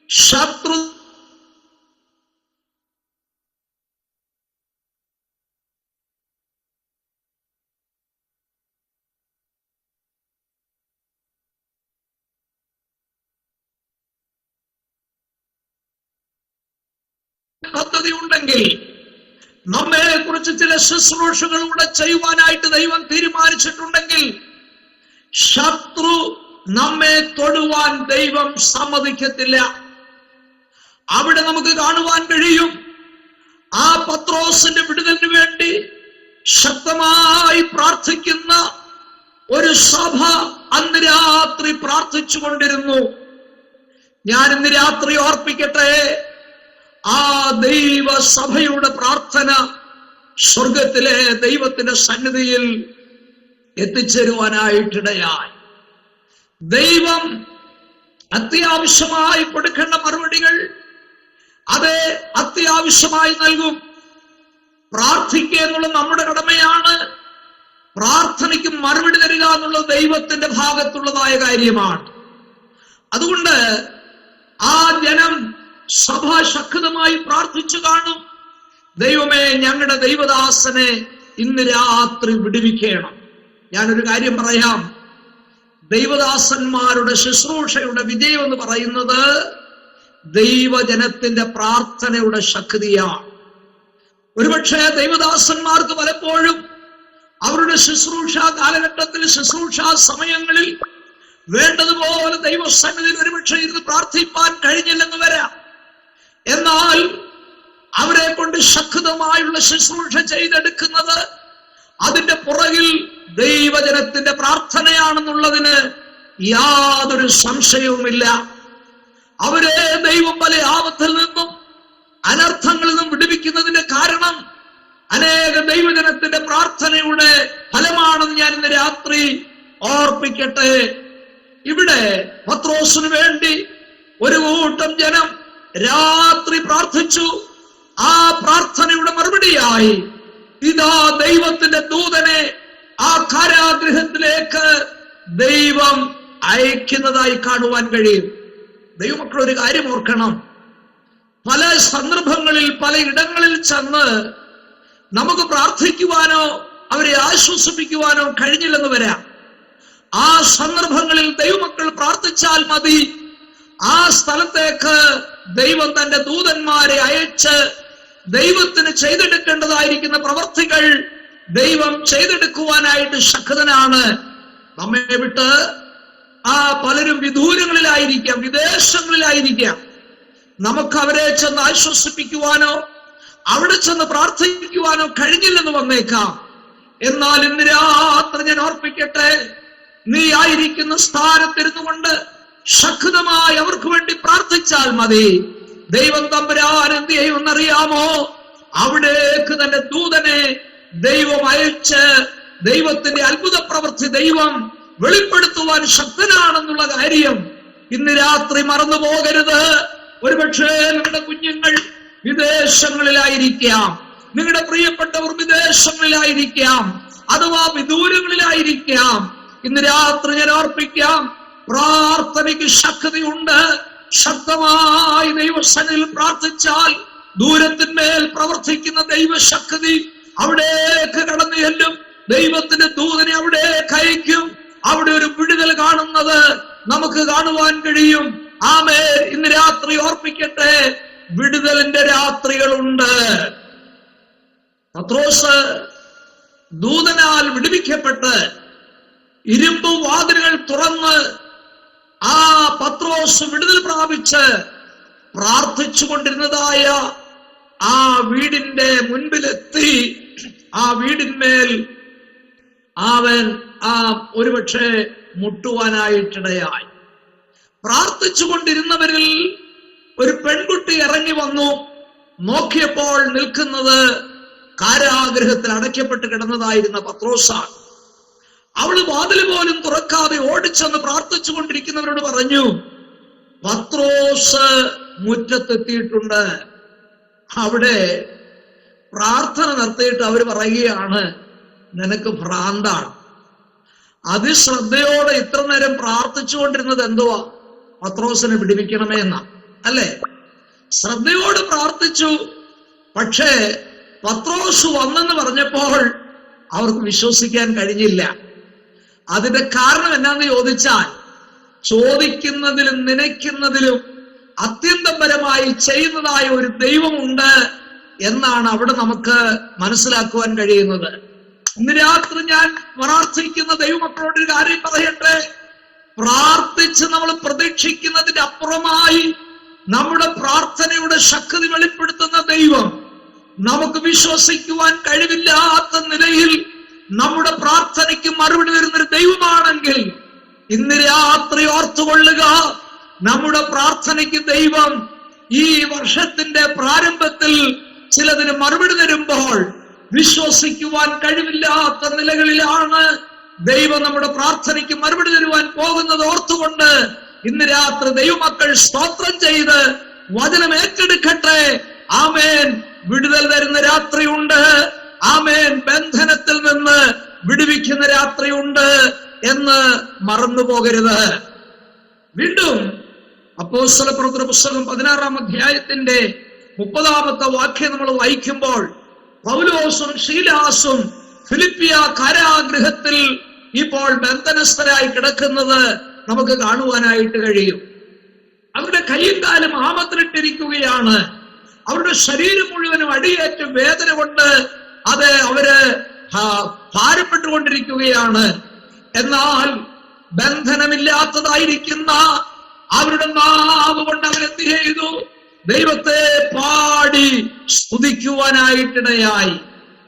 ശത്രു പദ്ധതി ഉണ്ടെങ്കിൽ, നമ്മെ കുറിച്ച് ചില ശുശ്രൂഷകളിലൂടെ ചെയ്യുവാനായിട്ട് ദൈവം തീരുമാനിച്ചിട്ടുണ്ടെങ്കിൽ ശത്രു നമ്മെ തൊടുവാൻ ദൈവം സമ്മതിക്കത്തില്ല. അവിടെ നമുക്ക് കാണുവാൻ കഴിയും, ആ പത്രോസിന്റെ വിടുതലിന് വേണ്ടി ശക്തമായി പ്രാർത്ഥിക്കുന്ന ഒരു സഭ അന്ന് രാത്രി പ്രാർത്ഥിച്ചു കൊണ്ടിരുന്നു. ഞാൻ ഇന്ന് രാത്രി ഓർപ്പിക്കട്ടെ, ആ ദൈവസഭയുടെ പ്രാർത്ഥന സ്വർഗത്തിലെ ദൈവത്തിന്റെ സന്നിധിയിൽ എത്തിച്ചേരുവാനായിട്ടിടയായി. ദൈവം അത്യാവശ്യമായി കൊടുക്കേണ്ട മറുപടികൾ അത് അത്യാവശ്യമായി നൽകും. പ്രാർത്ഥിക്കുക എന്നുള്ളത് നമ്മുടെ കടമയാണ്. പ്രാർത്ഥനയ്ക്ക് മറുപടി തരിക എന്നുള്ളത് ദൈവത്തിന്റെ ഭാഗത്തുള്ളതായ കാര്യമാണ്. അതുകൊണ്ട് ആ ജനം സഭ ശക്തമായി പ്രാർത്ഥിച്ചു കാണും, ദൈവമേ, ഞങ്ങളുടെ ദൈവദാസനെ ഇന്ന് രാത്രി വിടുവിക്കണം. ഞാനൊരു കാര്യം പറയാം, ദൈവദാസന്മാരുടെ ശുശ്രൂഷയുടെ വിജയം എന്ന് പറയുന്നത് ദൈവജനത്തിന്റെ പ്രാർത്ഥനയുടെ ശക്തിയാണ്. ഒരുപക്ഷെ ദൈവദാസന്മാർക്ക് പലപ്പോഴും അവരുടെ ശുശ്രൂഷ കാലഘട്ടത്തിൽ, ശുശ്രൂഷ സമയങ്ങളിൽ വേണ്ടതുപോലെ ദൈവസന്നിധിയിൽ ഒരുപക്ഷെ ഇരുന്ന് പ്രാർത്ഥിപ്പാൻ കഴിഞ്ഞില്ലെന്ന് വരാം. എന്നാൽ അവരെ കൊണ്ട് ശക്തമായുള്ള ശുശ്രൂഷ ചെയ്തെടുക്കുന്നത് അതിന്റെ പുറകിൽ ദൈവജനത്തിന്റെ പ്രാർത്ഥനയാണെന്നുള്ളതിന് യാതൊരു സംശയവുമില്ല. അവരെ ദൈവം പല ആപത്തിൽ നിന്നും അനർത്ഥങ്ങളിൽ നിന്നും വിടുവിക്കുന്നതിന്റെ കാരണം അനേക ദൈവജനത്തിന്റെ പ്രാർത്ഥനയുടെ ഫലമാണെന്ന് ഞാൻ ഇന്ന് രാത്രി ഓർപ്പിക്കട്ടെ. ഇവിടെ പത്രോസിന് വേണ്ടി ഒരു കൂട്ടം ജനം രാത്രി പ്രാർത്ഥിച്ചു. ആ പ്രാർത്ഥനയുടെ മറുപടിയായി ഇതാ ദൈവത്തിന്റെ ദൂതനെ ആ കാരാഗൃഹത്തിലേക്ക് ദൈവം അയക്കുന്നതായി കാണുവാൻ കഴിയും. ദൈവമക്കൾ ഒരു കാര്യം ഓർക്കണം, പല സന്ദർഭങ്ങളിൽ പല ഇടങ്ങളിൽ ചെന്ന് നമുക്ക് പ്രാർത്ഥിക്കുവാനോ അവരെ ആശ്വസിപ്പിക്കുവാനോ കഴിഞ്ഞില്ലെന്ന് വരാം. ആ സന്ദർഭങ്ങളിൽ ദൈവമക്കൾ പ്രാർത്ഥിച്ചാൽ മതി. ആ സ്ഥലത്തേക്ക് ദൈവം തന്റെ ദൂതന്മാരെ അയച്ച് ദൈവത്തിന് ചെയ്തെടുക്കേണ്ടതായിരിക്കുന്ന പ്രവർത്തികൾ ദൈവം ചെയ്തെടുക്കുവാനായിട്ട് ശക്തനാണ്. നമ്മെ വിട്ട് പലരും വിദൂരങ്ങളിലായിരിക്കാം, വിദേശങ്ങളിലായിരിക്കാം. നമുക്ക് അവരെ ചെന്ന് ആശ്വസിപ്പിക്കുവാനോ അവിടെ ചെന്ന് പ്രാർത്ഥിക്കുവാനോ കഴിഞ്ഞില്ലെന്ന് വന്നേക്കാം. എന്നാൽ ഇന്ന് രാത്രി ഞാൻ ഓർപ്പിക്കട്ടെ, നീ ആയിരിക്കുന്ന സ്ഥാനത്തിരുന്നു കൊണ്ട് ശക്തമായി അവർക്ക് വേണ്ടി പ്രാർത്ഥിച്ചാൽ മതി. ദൈവം തമ്പുരാൻ എന്ത് ചെയ്യുമെന്നറിയാമോ? അവിടേക്ക് തന്റെ ദൂതനെ ദൈവം അയച്ച് ദൈവത്തിന്റെ അത്ഭുത പ്രവൃത്തി ദൈവം വെളിപ്പെടുത്തുവാൻ ശക്തനാണെന്നുള്ള കാര്യം ഇന്ന് രാത്രി മറന്നു പോകരുത്. ഒരുപക്ഷേ നിങ്ങളുടെ കുഞ്ഞുങ്ങൾ വിദേശങ്ങളിലായിരിക്കാം, നിങ്ങളുടെ പ്രിയപ്പെട്ടവർ വിദേശങ്ങളിലായിരിക്കാം, അഥവാ വിദൂരങ്ങളിലായിരിക്കാം. ഇന്ന് രാത്രി ഞാൻ ഓർപ്പിക്കാം, പ്രാർത്ഥനയ്ക്ക് ശക്തിയുണ്ട്. ശക്തമായി ദൈവസന്നിധിയിൽ പ്രാർത്ഥിച്ചാൽ ദൂരത്തിന്മേൽ പ്രവർത്തിക്കുന്ന ദൈവശക്തി അവിടേക്ക് കടന്നു ചെല്ലും. ദൈവത്തിന്റെ ദൂതനെ അവിടേക്ക് അയക്കും. അവിടെ ഒരു വിടുതൽ കാണുന്നത് നമുക്ക് കാണുവാൻ കഴിയും. ആമേൻ. ഇന്ന് രാത്രി ഓർപ്പിക്കട്ടെ, വിടുതലിന്റെ രാത്രികളുണ്ട്. പത്രോസ് ദൂതനാൽ വിടുവിക്കപ്പെട്ട് ഇരുമ്പ് വാതിലുകൾ തുറന്ന് ആ പത്രോസ് വിടുതൽ പ്രാപിച്ച് പ്രാർത്ഥിച്ചു കൊണ്ടിരുന്നതായ ആ വീടിന്റെ മുൻപിലെത്തി. ആ വീടിന്മേൽ അവൻ ഒരുപക്ഷെ മുട്ടുവാനായിട്ടിടയായി. പ്രാർത്ഥിച്ചു കൊണ്ടിരുന്നവരിൽ ഒരു പെൺകുട്ടി ഇറങ്ങി വന്നു. നോക്കിയപ്പോൾ നിൽക്കുന്നത് കാരാഗൃഹത്തിൽ അടയ്ക്കപ്പെട്ട് കിടന്നതായിരുന്ന പത്രോസാണ്. അവള് വാതിൽ പോലും തുറക്കാതെ ഓടിച്ചെന്ന് പ്രാർത്ഥിച്ചു കൊണ്ടിരിക്കുന്നവരോട് പറഞ്ഞു, പത്രോസ് മുറ്റത്തെത്തിയിട്ടുണ്ട്. അവിടെ പ്രാർത്ഥന നടത്തിയിട്ട് അവർ പറയുകയാണ്, നിനക്ക് ഭ്രാന്താണ്. അതിശ്രദ്ധയോടെ ഇത്ര നേരം പ്രാർത്ഥിച്ചുകൊണ്ടിരുന്നത് എന്തുവാ? പത്രോസിനെ വിടുവിക്കണമേ എന്നാ, അല്ലേ? ശ്രദ്ധയോട് പ്രാർത്ഥിച്ചു. പക്ഷേ പത്രോസ് വന്നെന്ന് പറഞ്ഞപ്പോൾ അവർക്ക് വിശ്വസിക്കാൻ കഴിഞ്ഞില്ല. അതിന്റെ കാരണം എന്നാന്ന് ചോദിച്ചാൽ, ചോദിക്കുന്നതിലും നനയ്ക്കുന്നതിലും അത്യന്തപരമായി ചെയ്യുന്നതായ ഒരു ദൈവമുണ്ട് എന്നാണ് അവിടെ നമുക്ക് മനസ്സിലാക്കുവാൻ കഴിയുന്നത്. ഇന്ന് രാത്രി ഞാൻ പ്രാർത്ഥിക്കുന്ന ദൈവമക്കളോട് ഒരു കാര്യം പറയട്ടെ. പ്രാർത്ഥിച്ച് നമ്മൾ പ്രതീക്ഷിക്കുന്നതിന്റെ അപ്പുറമായി നമ്മുടെ പ്രാർത്ഥനയുടെ ശക്തി വെളിപ്പെടുത്തുന്ന ദൈവം നമുക്ക് വിശ്വസിക്കുവാൻ കഴിവില്ലാത്ത നിലയിൽ നമ്മുടെ പ്രാർത്ഥനയ്ക്ക് മറുപടി തരുന്നൊരു ദൈവമാണെങ്കിൽ ഇന്ന് രാത്രി ഓർത്തുകൊള്ളുക, നമ്മുടെ പ്രാർത്ഥനയ്ക്ക് ദൈവം ഈ വർഷത്തിന്റെ പ്രാരംഭത്തിൽ ചിലതിന് മറുപടി തരുമ്പോൾ വിശ്വസിക്കുവാൻ കഴിവില്ലാത്ത നിലകളിലാണ് ദൈവം നമ്മുടെ പ്രാർത്ഥനയ്ക്ക് മറുപടി തരുവാൻ പോകുന്നത്. ഓർത്തുകൊണ്ട് ഇന്ന് രാത്രി ദൈവമക്കൾ സ്തോത്രം ചെയ്ത് വചനം ഏറ്റെടുക്കട്ടെ. ആമേൻ. വിടുതൽ തരുന്ന രാത്രിയുണ്ട്. ആമേൻ. ബന്ധനത്തിൽ നിന്ന് വിടുവിക്കുന്ന രാത്രിയുണ്ട് എന്ന് മറന്നു പോകരുത്. വീണ്ടും അപ്പോസ്തലപ്രവൃത്തിയുടെ പുസ്തകം 16-ാം അധ്യായത്തിന്റെ 30-ാമത്തെ വാക്യം നമ്മൾ വായിക്കുമ്പോൾ, പൗലോസും ശീലാസും ഫിലിപ്പിയ കാരാഗൃഹത്തിൽ ഇപ്പോൾ ബന്ധനസ്ഥരായി കിടക്കുന്നത് നമുക്ക് കാണുവാനായിട്ട് കഴിയും. അവരുടെ കൈയും കാലും ആമത്തിലിട്ടിരിക്കുകയാണ്. അവരുടെ ശരീരം മുഴുവനും അടിയേറ്റ് വേദന കൊണ്ട് അവര് ഭാരപ്പെട്ടുകൊണ്ടിരിക്കുകയാണ്. എന്നാൽ ബന്ധനമില്ലാത്തതായിരിക്കുന്ന അവരുടെ നാവ് കൊണ്ട് അവരെന്ത് ചെയ്തു? ദൈവത്തെ പാടി സ്തുതിക്കുവാനായിട്ടിടയായി.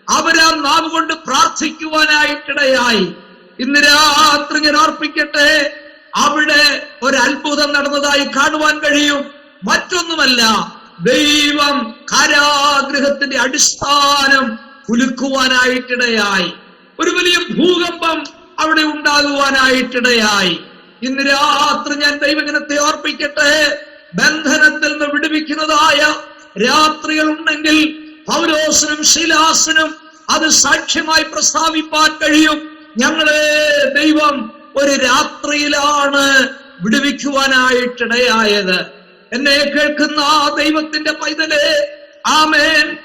അവരാ നാവ് കൊണ്ട് പ്രാർത്ഥിക്കുവാനായിട്ടിടയായി. ഇന്ന് രാത്രി ഞാൻ ഓർപ്പിക്കട്ടെ, അവിടെ ഒരു അത്ഭുതം നടന്നതായി കാണുവാൻ കഴിയും. മറ്റൊന്നുമല്ല, ദൈവം കാരാഗൃഹത്തിന്റെ അടിസ്ഥാനം കുലുക്കുവാനായിട്ടിടയായി. ഒരു വലിയ ഭൂകമ്പം അവിടെ ഉണ്ടാകുവാനായിട്ടിടയായി. ഇന്ന് രാത്രി ഞാൻ ദൈവജനത്തെ ഓർപ്പിക്കട്ടെ, ബന്ധനത്തിൽ നിന്ന് വിടുവിക്കുന്നതായ രാത്രികൾ ഉണ്ടെങ്കിൽ പൗലോസിനും ശീലാസിനും അത് സാക്ഷ്യമായി പ്രസ്താവിപ്പാൻ കഴിയും. ഞങ്ങളെ ദൈവം ഒരു രാത്രിയിലാണ് വിടുവിക്കുവാനായിട്ടിടയായത്. എന്നെ കേൾക്കുന്ന ദൈവത്തിന്റെ പൈതലേ, ആമേൻ.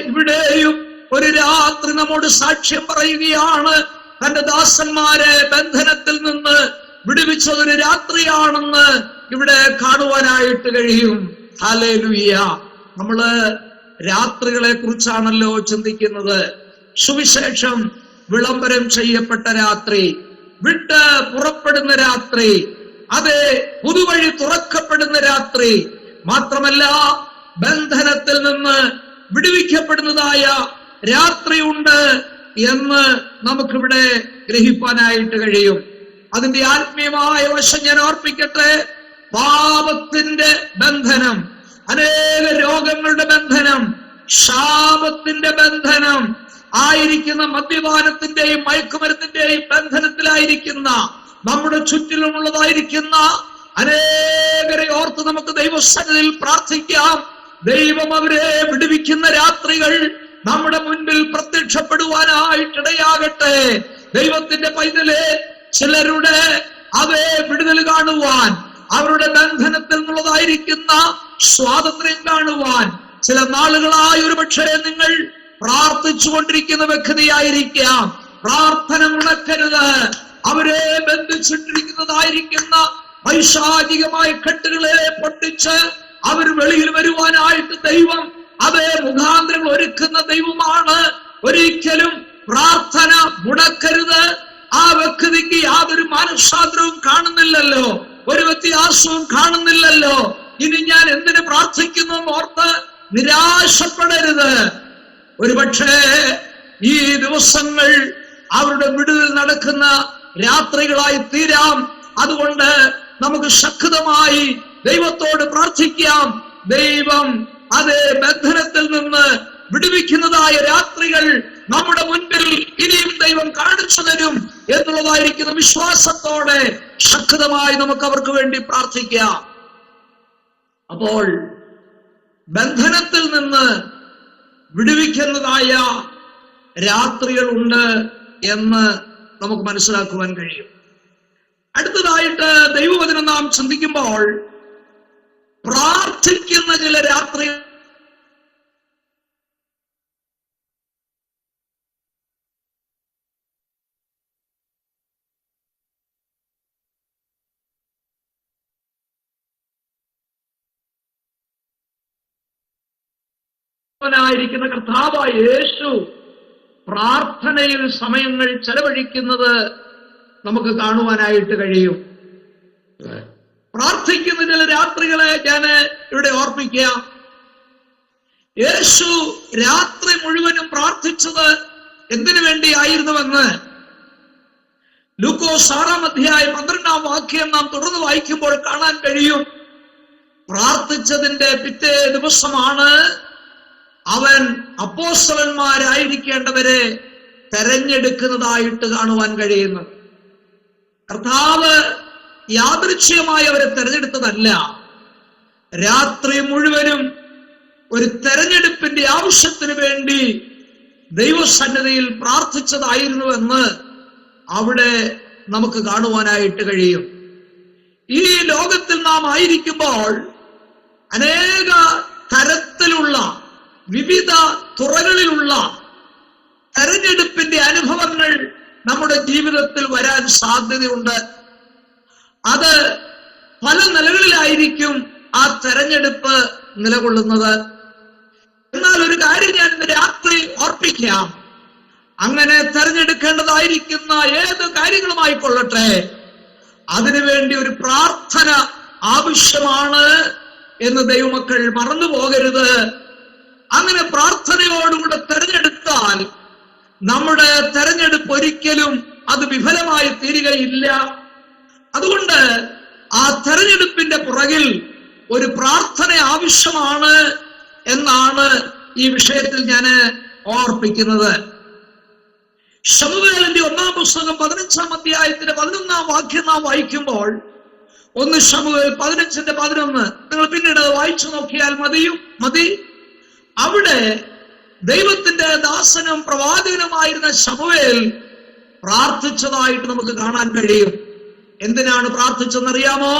ഇവിടെയും ഒരു രാത്രി നമ്മോട് സാക്ഷ്യം പറയുകയാണ്. തന്റെ ദാസന്മാരെ ബന്ധനത്തിൽ നിന്ന് വിടുവിച്ചതൊരു രാത്രിയാണെന്ന് ഇവിടെ കാണുവാനായിട്ട് കഴിയും. ഹല്ലേലൂയ. നമ്മള് രാത്രികളെ കുറിച്ചാണല്ലോ ചിന്തിക്കുന്നത്. സുവിശേഷം വിളംബരം ചെയ്യപ്പെട്ട രാത്രി, വിട്ട് പുറപ്പെടുന്ന രാത്രി, പുതുവഴി തുറക്കപ്പെടുന്ന രാത്രി, മാത്രമല്ല ബന്ധനത്തിൽ നിന്ന് വിടുവിക്കപ്പെടുന്നതായ രാത്രിയുണ്ട് എന്ന് നമുക്കിവിടെ ഗ്രഹിപ്പാനായിട്ട് കഴിയും. അതിന്റെ ആത്മീയമായ വശം ഞാൻ ഓർപ്പിക്കട്ടെ. പാപത്തിന്റെ ബന്ധനം, അനേക രോഗങ്ങളുടെ ബന്ധനം, ശാപത്തിന്റെ ബന്ധനം ആയിരിക്കുന്ന, മദ്യപാനത്തിന്റെയും മയക്കുമരുന്നിന്റെയും ബന്ധനത്തിലായിരിക്കുന്ന, നമ്മുടെ ചുറ്റിലുമുള്ളതായിരിക്കുന്ന അനേകരെ ഓർത്ത് നമുക്ക് ദൈവസന്നിധിയിൽ പ്രാർത്ഥിക്കാം. ദൈവം അവരെ വിടുവിക്കുന്ന രാത്രികൾ നമ്മുടെ മുൻപിൽ പ്രത്യക്ഷപ്പെടുവാനായിട്ടിടയാകട്ടെ. ദൈവത്തിന്റെ പൈതലെ, ചിലരുടെ വിടുതൽ കാണുവാൻ, അവരുടെ ബന്ധനത്തിൽ നിന്നുള്ളതായിരിക്കുന്ന സ്വാതന്ത്ര്യം കാണുവാൻ ചില നാളുകളായി ഒരുപക്ഷെ നിങ്ങൾ പ്രാർത്ഥിച്ചു കൊണ്ടിരിക്കുന്ന വ്യക്തിയായിരിക്കാം. പ്രാർത്ഥന മുടക്കരുത്. അവരെ ബന്ധിച്ചിട്ടിരിക്കുന്നതായിരിക്കുന്ന വൈശാചികമായ കെട്ടുകളെ പൊട്ടിച്ച് അവർ വെളിയിൽ വരുവാനായിട്ട് ദൈവം മുഖാന്തരങ്ങൾ ഒരുക്കുന്ന ദൈവമാണ്. ഒരിക്കലും പ്രാർത്ഥന മുടക്കരുത്. ആ വ്യക്തിക്ക് യാതൊരു മാനസാന്തരവും കാണുന്നില്ലല്ലോ, ഒരു വ്യത്യാസവും കാണുന്നില്ലല്ലോ. ഇനി ഞാൻ എന്തിനു പ്രാർത്ഥിക്കുന്നു ഓർത്ത് നിരാശപ്പെടരുത്. ഒരുപക്ഷേ ഈ ദിവസങ്ങൾ അവരുടെ വിടുതൽ നടക്കുന്ന രാത്രികളായി തീരാം. അതുകൊണ്ട് നമുക്ക് ശക്തമായി ദൈവത്തോട് പ്രാർത്ഥിക്കാം. ദൈവം ബന്ധനത്തിൽ നിന്ന് വിടുവിക്കുന്നതായ രാത്രികൾ നമ്മുടെ മുൻപിൽ ഇനിയും ദൈവം കാണിച്ചു തരും എന്നുള്ളതായിരിക്കുന്ന വിശ്വാസത്തോടെ ശക്തമായി നമുക്ക് അവർക്ക് വേണ്ടി പ്രാർത്ഥിക്കാം. അപ്പോൾ ബന്ധനത്തിൽ നിന്ന് വിടുവിക്കുന്നതായ രാത്രികളുണ്ട് എന്ന് നമുക്ക് മനസ്സിലാക്കുവാൻ കഴിയും. അടുത്തതായിട്ട് ദൈവവചനം നാം ചിന്തിക്കുമ്പോൾ പ്രാർത്ഥിക്കുന്ന ചില രാത്രി ായിരിക്കുന്ന കർത്താവായ യേശു പ്രാർത്ഥനയിൽ സമയങ്ങൾ ചെലവഴിക്കുന്നത് നമുക്ക് കാണുവാനായിട്ട് കഴിയും. പ്രാർത്ഥിക്കുന്ന ചില രാത്രികളെ ഞാൻ ഇവിടെ ഓർപ്പിക്കാം. യേശു രാത്രി മുഴുവനും പ്രാർത്ഥിച്ചത് എന്തിനു വേണ്ടിയായിരുന്നുവെന്ന് ലൂക്കോസ് 6-ാം അധ്യായം 12-ാം വാക്യം നാം തുടർന്ന് വായിക്കുമ്പോൾ കാണാൻ കഴിയും. പ്രാർത്ഥിച്ചതിന്റെ പിറ്റേ ദിവസമാണ് അവൻ അപ്പോസ്തലന്മാരായിരിക്കേണ്ടവരെ തെരഞ്ഞെടുക്കുന്നതായിട്ട് കാണുവാൻ കഴിയുന്നു. കർത്താവ് യാദൃച്ഛികമായി അവരെ തെരഞ്ഞെടുത്തതല്ല. രാത്രി മുഴുവനും ഒരു തെരഞ്ഞെടുപ്പിന്റെ ആവശ്യത്തിന് വേണ്ടി ദൈവസന്നിധിയിൽ പ്രാർത്ഥിച്ചതായിരുന്നുവെന്ന് അവിടെ നമുക്ക് കാണുവാനായിട്ട് കഴിയും. ഈ ലോകത്തിൽ നാം ആയിരിക്കുമ്പോൾ അനേക തരത്തിലുള്ള വിവിധ തുറകളിലുള്ള തെരഞ്ഞെടുപ്പിന്റെ അനുഭവങ്ങൾ നമ്മുടെ നമ്മുടെ ജീവിതത്തിൽ വരാൻ സാധ്യതയുണ്ട്. അത് പല നിലകളിലായിരിക്കും ആ തെരഞ്ഞെടുപ്പ് നിലകൊള്ളുന്നത്. എന്നാൽ ഒരു കാര്യം ഞാൻ ഇന്ന് രാത്രി ഓർപ്പിക്കാം. അങ്ങനെ തെരഞ്ഞെടുക്കേണ്ടതായിരിക്കുന്ന ഏത് കാര്യങ്ങളുമായിക്കൊള്ളട്ടെ, അതിനുവേണ്ടി ഒരു പ്രാർത്ഥന ആവശ്യമാണ് എന്ന് ദൈവമക്കൾ മറന്നു പോകരുത്. അങ്ങനെ പ്രാർത്ഥനയോടുകൂടെ തെരഞ്ഞെടുത്താൽ നമ്മുടെ തെരഞ്ഞെടുപ്പ് ഒരിക്കലും അത് വിഫലമായി തീരുകയില്ല. അതുകൊണ്ട് ആ തെരഞ്ഞെടുപ്പിന്റെ പുറകിൽ ഒരു പ്രാർത്ഥന ആവശ്യമാണ് എന്നാണ് ഈ വിഷയത്തിൽ ഞാൻ ഓർപ്പിക്കുന്നത്. ശമൂവേലിന്റെ 1-ാം പുസ്തകം 15-ാം അധ്യായത്തിന്റെ 11-ാം വാക്യം നാം വായിക്കുമ്പോൾ, 1 ശമൂവേൽ 15:11 നിങ്ങൾ പിന്നീട് വായിച്ചു നോക്കിയാൽ മതി. അവിടെ ദൈവത്തിന്റെ ദാസനും പ്രവാചകനുമായിരുന്ന ശമൂവേൽ പ്രാർത്ഥിച്ചതായിട്ട് നമുക്ക് കാണാൻ കഴിയും. എന്തിനാണ് പ്രാർത്ഥിച്ചെന്നറിയാമോ?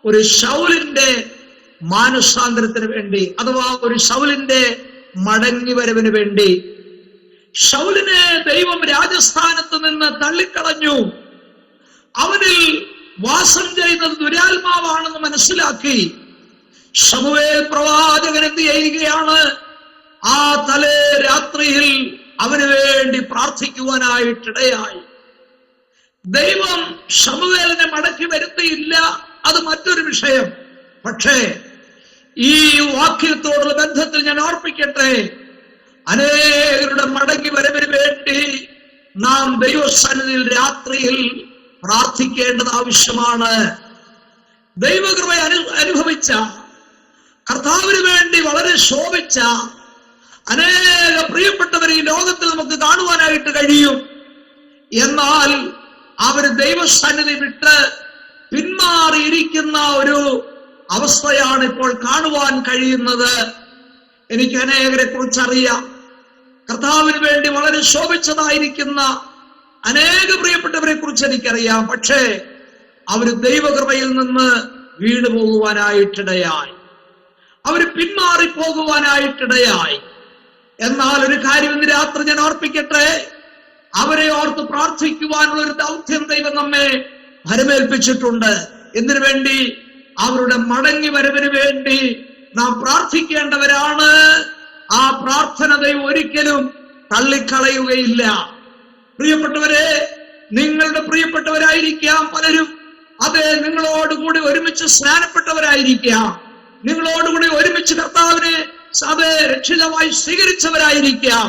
ഒരു ശൗലിന്റെ മാനസാന്തരത്തിന് വേണ്ടി, അഥവാ ഒരു ശൗലിന്റെ മടങ്ങി വരവിന് വേണ്ടി. ശൗലിനെ ദൈവം രാജസ്ഥാനത്ത് നിന്ന് തള്ളിക്കളഞ്ഞു. അവനിൽ വാസം ചെയ്യുന്നത് ദുരാത്മാവാണെന്ന് മനസ്സിലാക്കി ശമൂവേൽ പ്രവാചകൻ എന്ത് ചെയ്യുകയാണ്? ആ തലേ രാത്രിയിൽ അവന് വേണ്ടി പ്രാർത്ഥിക്കുവാനായിട്ടിടയായി. ദൈവം ശമൂവേലിനെ മടക്കി വരുത്തിയില്ല, അത് മറ്റൊരു വിഷയം. പക്ഷേ ഈ വാക്യത്തോടുള്ള ബന്ധത്തിൽ ഞാൻ ഓർപ്പിക്കട്ടെ, അനേകരുടെ മടങ്ങി വരവിന് വേണ്ടി നാം ദൈവസന്നിധിയിൽ രാത്രിയിൽ പ്രാർത്ഥിക്കേണ്ടത് ആവശ്യമാണ്. ദൈവകൃപ അനുഭവിച്ച, കർത്താവിന് വേണ്ടി വളരെ ശോഭിച്ച അനേക പ്രിയപ്പെട്ടവരെ ഈ ലോകത്തിൽ നമുക്ക് കാണുവാനായിട്ട് കഴിയും. എന്നാൽ അവർ ദൈവസന്നിധി വിട്ട് പിന്മാറിയിരിക്കുന്ന ഒരു അവസ്ഥയാണ് ഇപ്പോൾ കാണുവാൻ കഴിയുന്നത്. എനിക്ക് അനേകരെ കുറിച്ചറിയാം. കർത്താവിന് വേണ്ടി വളരെ ശോഭിച്ചതായിരിക്കുന്ന അനേക പ്രിയപ്പെട്ടവരെ കുറിച്ച് എനിക്കറിയാം. പക്ഷേ അവര് ദൈവകൃപയിൽ നിന്ന് വീണു പോകുവാനായിട്ടിടയായി, അവര് പിന്മാറിപ്പോകുവാനായിട്ടിടയായി. എന്നാൽ ഒരു കാര്യം ഇന്ന് രാത്രി ഞാൻ ഓർപ്പിക്കട്ടെ, അവരെ ഓർത്ത് പ്രാർത്ഥിക്കുവാനുള്ള ഒരു ദൗത്യം ദൈവം നമ്മെ ഭരമേൽപ്പിച്ചിട്ടുണ്ട്. എന്തിനു വേണ്ടി? അവരുടെ മടങ്ങി വരവിന് വേണ്ടി നാം പ്രാർത്ഥിക്കേണ്ടവരാണ്. ആ പ്രാർത്ഥന ദൈവം ഒരിക്കലും തള്ളിക്കളയുകയില്ല. പ്രിയപ്പെട്ടവരെ, നിങ്ങളുടെ പ്രിയപ്പെട്ടവരായിരിക്കാം പലരും. അതെ, നിങ്ങളോടുകൂടി ഒരുമിച്ച് സ്നാനപ്പെട്ടവരായിരിക്കാം, നിങ്ങളോടുകൂടി ഒരുമിച്ച് കർത്താവിനെ സഭയെ രക്ഷിതമായി സ്വീകരിച്ചവരായിരിക്കാം.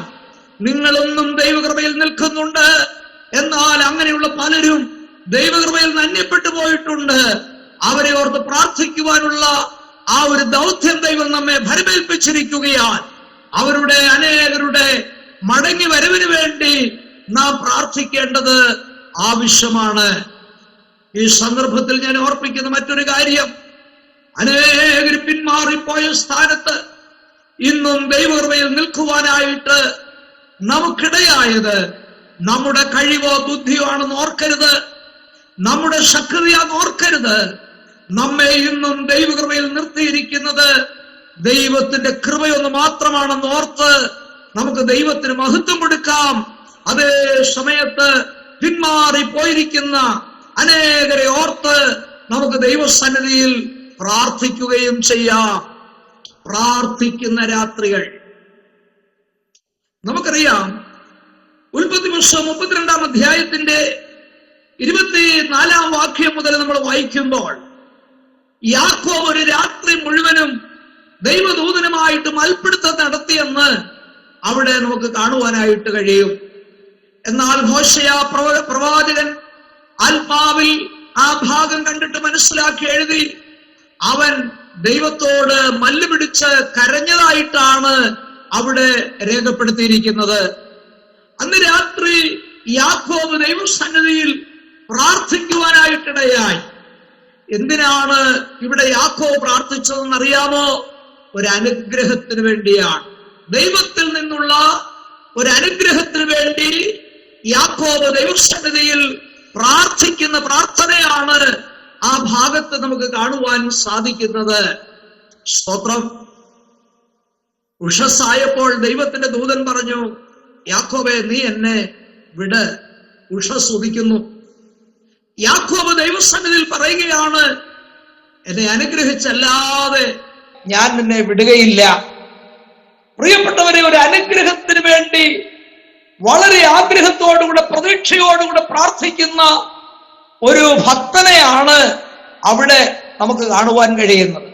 നിങ്ങളൊന്നും ദൈവകൃപയിൽ നിൽക്കുന്നുണ്ട്. എന്നാൽ അങ്ങനെയുള്ള പലരും ദൈവകൃപയിൽ നിന്ന് അന്യപ്പെട്ടു പോയിട്ടുണ്ട്. അവരെ ഓർത്ത് പ്രാർത്ഥിക്കുവാനുള്ള ആ ഒരു ദൗത്യം ദൈവം നമ്മെ ഭരമേൽപ്പിച്ചിരിക്കുകയാൽ അവരുടെ അനേകരുടെ മടങ്ങി വരവിന് വേണ്ടി നാം പ്രാർത്ഥിക്കേണ്ടത് ആവശ്യമാണ്. ഈ സന്ദർഭത്തിൽ ഞാൻ ഓർപ്പിക്കുന്ന മറ്റൊരു കാര്യം, അനേകർ പിന്മാറിപ്പോയ സ്ഥാനത്ത് ഇന്നും ദൈവകൃപയിൽ നിൽക്കുവാനായിട്ട് നമുക്കിടയായത് നമ്മുടെ കഴിവോ ബുദ്ധിയോ ആണെന്ന് ഓർക്കരുത്, നമ്മുടെ ശക്തിയാണെന്ന് ഓർക്കരുത്. നമ്മെ ഇന്നും ദൈവകൃപയിൽ നിർത്തിയിരിക്കുന്നത് ദൈവത്തിന്റെ കൃപയൊന്ന് മാത്രമാണെന്ന് ഓർത്ത് നമുക്ക് ദൈവത്തിന് മഹത്വം കൊടുക്കാം. അതേ സമയത്ത് പിന്മാറിപ്പോയിരിക്കുന്ന അനേകരെ ഓർത്ത് നമുക്ക് ദൈവസന്നിധിയിൽ പ്രാർത്ഥിക്കുകയും ചെയ്യാം. പ്രാർത്ഥിക്കുന്ന രാത്രികൾ നമുക്കറിയാം. ഉൽപ്പത്തി പുസ്തകം 32-ാം അധ്യായത്തിന്റെ 24-ാം വാക്യം മുതൽ നമ്മൾ വായിക്കുമ്പോൾ, യാക്കോബ് ഒരു രാത്രി മുഴുവനും ദൈവദൂതനുമായിട്ട് മൽപ്പിടുത്തം നടത്തിയെന്ന് അവിടെ നമുക്ക് കാണുവാനായിട്ട് കഴിയും. എന്നാൽ ഹോശയ പ്രവാചകൻ ആത്മാവിൽ ആ ഭാഗം കണ്ടിട്ട് മനസ്സിലാക്കി എഴുതി. അവൻ ദൈവത്തോട് മല്ലുപിടിച്ച് കരഞ്ഞതായിട്ടാണ് അവിടെ രേഖപ്പെടുത്തിയിരിക്കുന്നത്. അന്ന് രാത്രി യാക്കോബ് ദൈവസന്നിധിയിൽ പ്രാർത്ഥിക്കുവാനായിട്ടിടയായി. എന്തിനാണ് ഇവിടെ യാക്കോബ് പ്രാർത്ഥിച്ചതെന്നറിയാമോ? ഒരു അനുഗ്രഹത്തിന് വേണ്ടിയാണ്. ദൈവത്തിൽ നിന്നുള്ള ഒരു അനുഗ്രഹത്തിന് വേണ്ടി യാക്കോബ് ദൈവസന്നിധിയിൽ പ്രാർത്ഥിക്കുന്ന പ്രാർത്ഥനയാണ് ആ ഭാഗത്ത് നമുക്ക് കാണുവാൻ സാധിക്കുന്നത്. സ്തോത്രം. ഉഷസ്സായപ്പോൾ ദൈവത്തിന്റെ ദൂതൻ പറഞ്ഞു, യാക്കോബേ, നീ എന്നെ വിട്, ഉഷസ് ഉദിക്കുന്നു. യാക്കോബ് ദൈവസന്നിധിയിൽ പറയുകയാണ്, എന്നെ അനുഗ്രഹിച്ചല്ലാതെ ഞാൻ നിന്നെ വിടുകയില്ല. പ്രിയപ്പെട്ടവരെ, ഒരു അനുഗ്രഹത്തിന് വേണ്ടി വളരെ ആഗ്രഹത്തോടുകൂടെ പ്രതീക്ഷയോടുകൂടെ പ്രാർത്ഥിക്കുന്ന ഒരു ഭക്തനെയാണ് അവിടെ നമുക്ക് കാണുവാൻ കഴിയുന്നത്.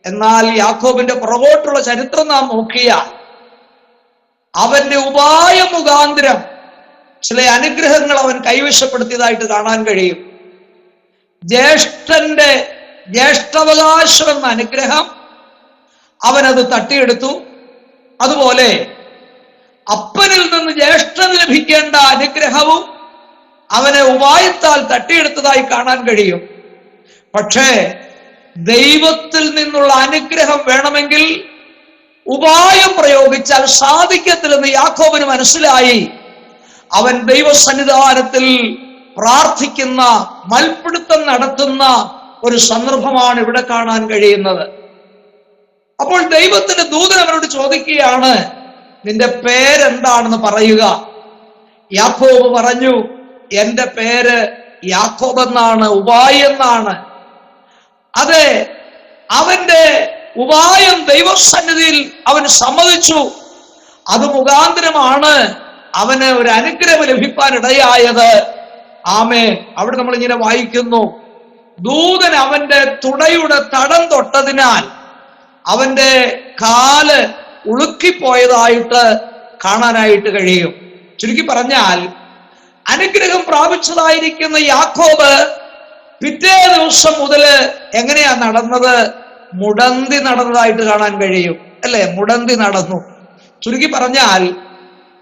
എന്നാൽ യാക്കോബിന്റെ പുറകോട്ടുള്ള ചരിത്രം നാം നോക്കിയാൽ അവന്റെ ഉപായ മുഖാന്തരം ചില അനുഗ്രഹങ്ങൾ അവൻ കൈവശപ്പെടുത്തിയതായിട്ട് കാണാൻ കഴിയും. ജ്യേഷ്ഠന്റെ ജ്യേഷ്ഠാവകാശം എന്ന അനുഗ്രഹം അവനത് തട്ടിയെടുത്തു. അതുപോലെ അപ്പനിൽ നിന്ന് ജ്യേഷ്ഠന് ലഭിക്കേണ്ട അനുഗ്രഹവും അവനെ ഉപായത്താൽ തട്ടിയെടുത്തതായി കാണാൻ കഴിയും. പക്ഷേ ദൈവത്തിൽ നിന്നുള്ള അനുഗ്രഹം വേണമെങ്കിൽ ഉപായം പ്രയോഗിച്ചാൽ സാധിക്കത്തില്ലെന്ന് യാക്കോബിന് മനസ്സിലായി. അവൻ ദൈവസന്നിധാനത്തിൽ പ്രാർത്ഥിക്കുന്ന, മൽപ്പിടുത്തം നടത്തുന്ന ഒരു സന്ദർഭമാണ് ഇവിടെ കാണാൻ കഴിയുന്നത്. അപ്പോൾ ദൈവത്തിന്റെ ദൂതൻ അവനോട് ചോദിക്കുകയാണ്, നിന്റെ പേരെന്താണെന്ന് പറയുക. യാക്കോബ് പറഞ്ഞു, എന്റെ പേര് യാക്കോബ് എന്നാണ്, ഉപായി എന്നാണ്. അതെ, അവന്റെ ഉപായം ദൈവസന്നിധിയിൽ അവൻ സമ്മതിച്ചു. അത് മുഖാന്തരമാണ് അവന് ഒരു അനുഗ്രഹം ലഭിക്കാൻ ഇടയായത്. ആമേൻ. അവിടെ നമ്മൾ ഇങ്ങനെ വായിക്കുന്നു, ദൂതൻ അവന്റെ തുടയുടെ തടം തൊട്ടതിനാൽ അവന്റെ കാല് ഉളുക്കിപ്പോയതായിട്ട് കാണാനായിട്ട് കഴിയും. ചുരുക്കി പറഞ്ഞാൽ, അനുഗ്രഹം പ്രാപിച്ചതായിരിക്കുന്ന യാക്കോബ് പിറ്റേ ദിവസം മുതല് എങ്ങനെയാ നടന്നത്? മുടന്തി നടന്നതായിട്ട് കാണാൻ കഴിയും, അല്ലെ? മുടന്തി നടന്നു. ചുരുക്കി പറഞ്ഞാൽ,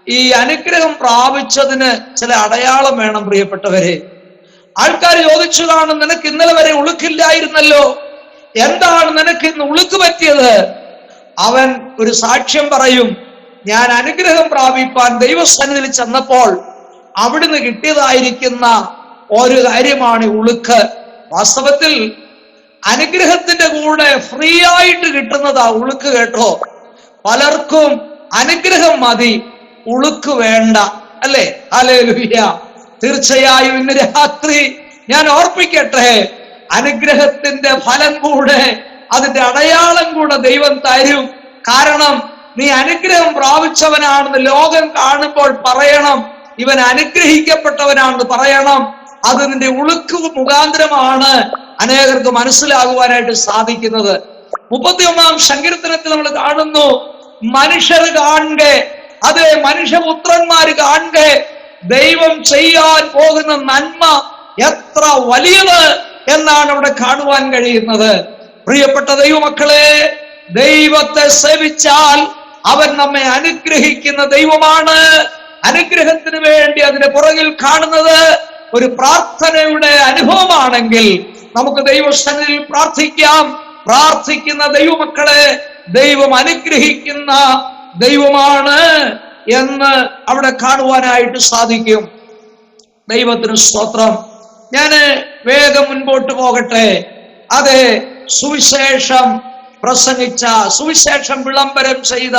ഈ അനുഗ്രഹം പ്രാപിച്ചതിന് ചില അടയാളം വേണം പ്രിയപ്പെട്ടവരെ. ആൾക്കാർ ചോദിച്ചു കാണും, നിനക്ക് ഇന്നലെ വരെ ഉളുക്കില്ലായിരുന്നല്ലോ, എന്താണ് നിനക്ക് ഇന്ന് ഉളുക്ക് പറ്റിയത്? അവൻ ഒരു സാക്ഷ്യം പറയും, ഞാൻ അനുഗ്രഹം പ്രാപിപ്പാൻ ദൈവസന്നിധിയിൽ ചെന്നപ്പോൾ അവിടുന്ന് കിട്ടിയതായിരിക്കുന്ന ഒരു കാര്യമാണ് ഉളുക്ക്. വാസ്തവത്തിൽ അനുഗ്രഹത്തിന്റെ കൂടെ ഫ്രീ ആയിട്ട് കിട്ടുന്നതാ ഉളുക്ക്, കേട്ടോ. പലർക്കും അനുഗ്രഹം മതി, ഉളുക്ക് വേണ്ട, അല്ലേ? ഹല്ലേലൂയ. തീർച്ചയായും ഇന്ന് രാത്രി ഞാൻ ഓർപ്പിക്കട്ടെ, അനുഗ്രഹത്തിന്റെ ഫലം കൂടെ, അതിന്റെ അടയാളം കൂടെ ദൈവം തരും. കാരണം നീ അനുഗ്രഹം പ്രാപിച്ചവനാണെന്ന് ലോകം കാണുമ്പോൾ പറയണം, ഇവൻ അനുഗ്രഹിക്കപ്പെട്ടവനാണെന്ന് പറയണം. അത് നിന്റെ ഉളുക്ക് മുഖാന്തരമാണ് അനേകർക്ക് മനസ്സിലാകുവാനായിട്ട് സാധിക്കുന്നത്. 31-ാം സങ്കീർത്തനത്തിൽ നമ്മൾ കാണുന്നു, മനുഷ്യർ കാണുക, അതെ, മനുഷ്യപുത്രന്മാര് കാണുക, ദൈവം ചെയ്യാൻ പോകുന്ന നന്മ എത്ര വലിയത് എന്നാണ് അവിടെ കാണുവാൻ കഴിയുന്നത്. പ്രിയപ്പെട്ട ദൈവമക്കളെ, ദൈവത്തെ സേവിച്ചാൽ അവൻ നമ്മെ അനുഗ്രഹിക്കുന്ന ദൈവമാണ്. അനുഗ്രഹത്തിന് വേണ്ടി അതിന്റെ പുറകിൽ കാണുന്നത് ഒരു പ്രാർത്ഥനയുടെ അനുഭവമാണെങ്കിൽ നമുക്ക് ദൈവസന്നിധിയിൽ പ്രാർത്ഥിക്കാം. പ്രാർത്ഥിക്കുന്ന ദൈവമക്കളെ ദൈവം അനുഗ്രഹിക്കുന്ന ദൈവമാണ് എന്ന് അവിടെ കാണുവാനായിട്ട് സാധിക്കും. ദൈവത്തിന് സ്തോത്രം. ഞാന് വേഗം മുൻപോട്ട് പോകട്ടെ. അതെ, സുവിശേഷം പ്രസംഗിച്ച, സുവിശേഷം വിളംബരം ചെയ്ത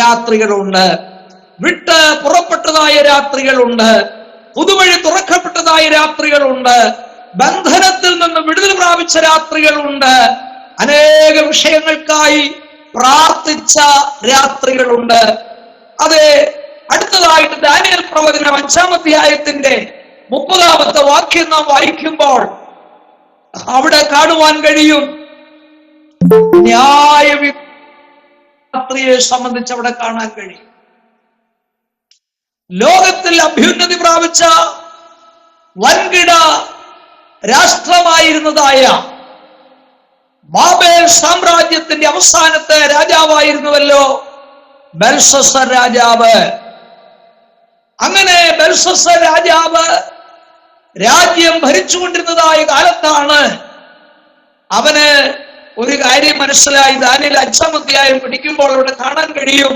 രാത്രികളുണ്ട്, വിട്ട് പുറപ്പെട്ടതായ രാത്രികളുണ്ട്, പുതുവഴി തുറക്കപ്പെട്ടതായ രാത്രികളുണ്ട്, ബന്ധനത്തിൽ നിന്ന് വിടുതൽ പ്രാപിച്ച രാത്രികളുണ്ട്, അനേക വിഷയങ്ങൾക്കായി പ്രാർത്ഥിച്ച രാത്രികളുണ്ട്. അതെ, അടുത്തതായിട്ട് ദാനിയേൽ പ്രവചനം 5-ാം അധ്യായത്തിന്റെ 30-ാമത്തെ വാക്യം നാം വായിക്കുമ്പോൾ അവിടെ കാണുവാൻ കഴിയും, ന്യായവിധിയെ സംബന്ധിച്ച് അവിടെ കാണാൻ കഴിയും. ലോകത്തിൽ അഭ്യുന്നതി പ്രാപിച്ച വൻകിട രാഷ്ട്രമായിരുന്നതായ ബാബേൽ സാമ്രാജ്യത്തിന്റെ അവസാനത്തെ രാജാവായിരുന്നുവല്ലോ ബെൽഷസ്സർ രാജാവ്. അങ്ങനെ ബെൽഷസ്സർ രാജാവ് രാജ്യം ഭരിച്ചുകൊണ്ടിരുന്നതായ കാലത്താണ് അവന് ഒരു കാര്യം മനസ്സിലായി. ദാനിയേൽ 5-ാം അധ്യായം പഠിക്കുമ്പോൾ അവിടെ കാണാൻ കഴിയും,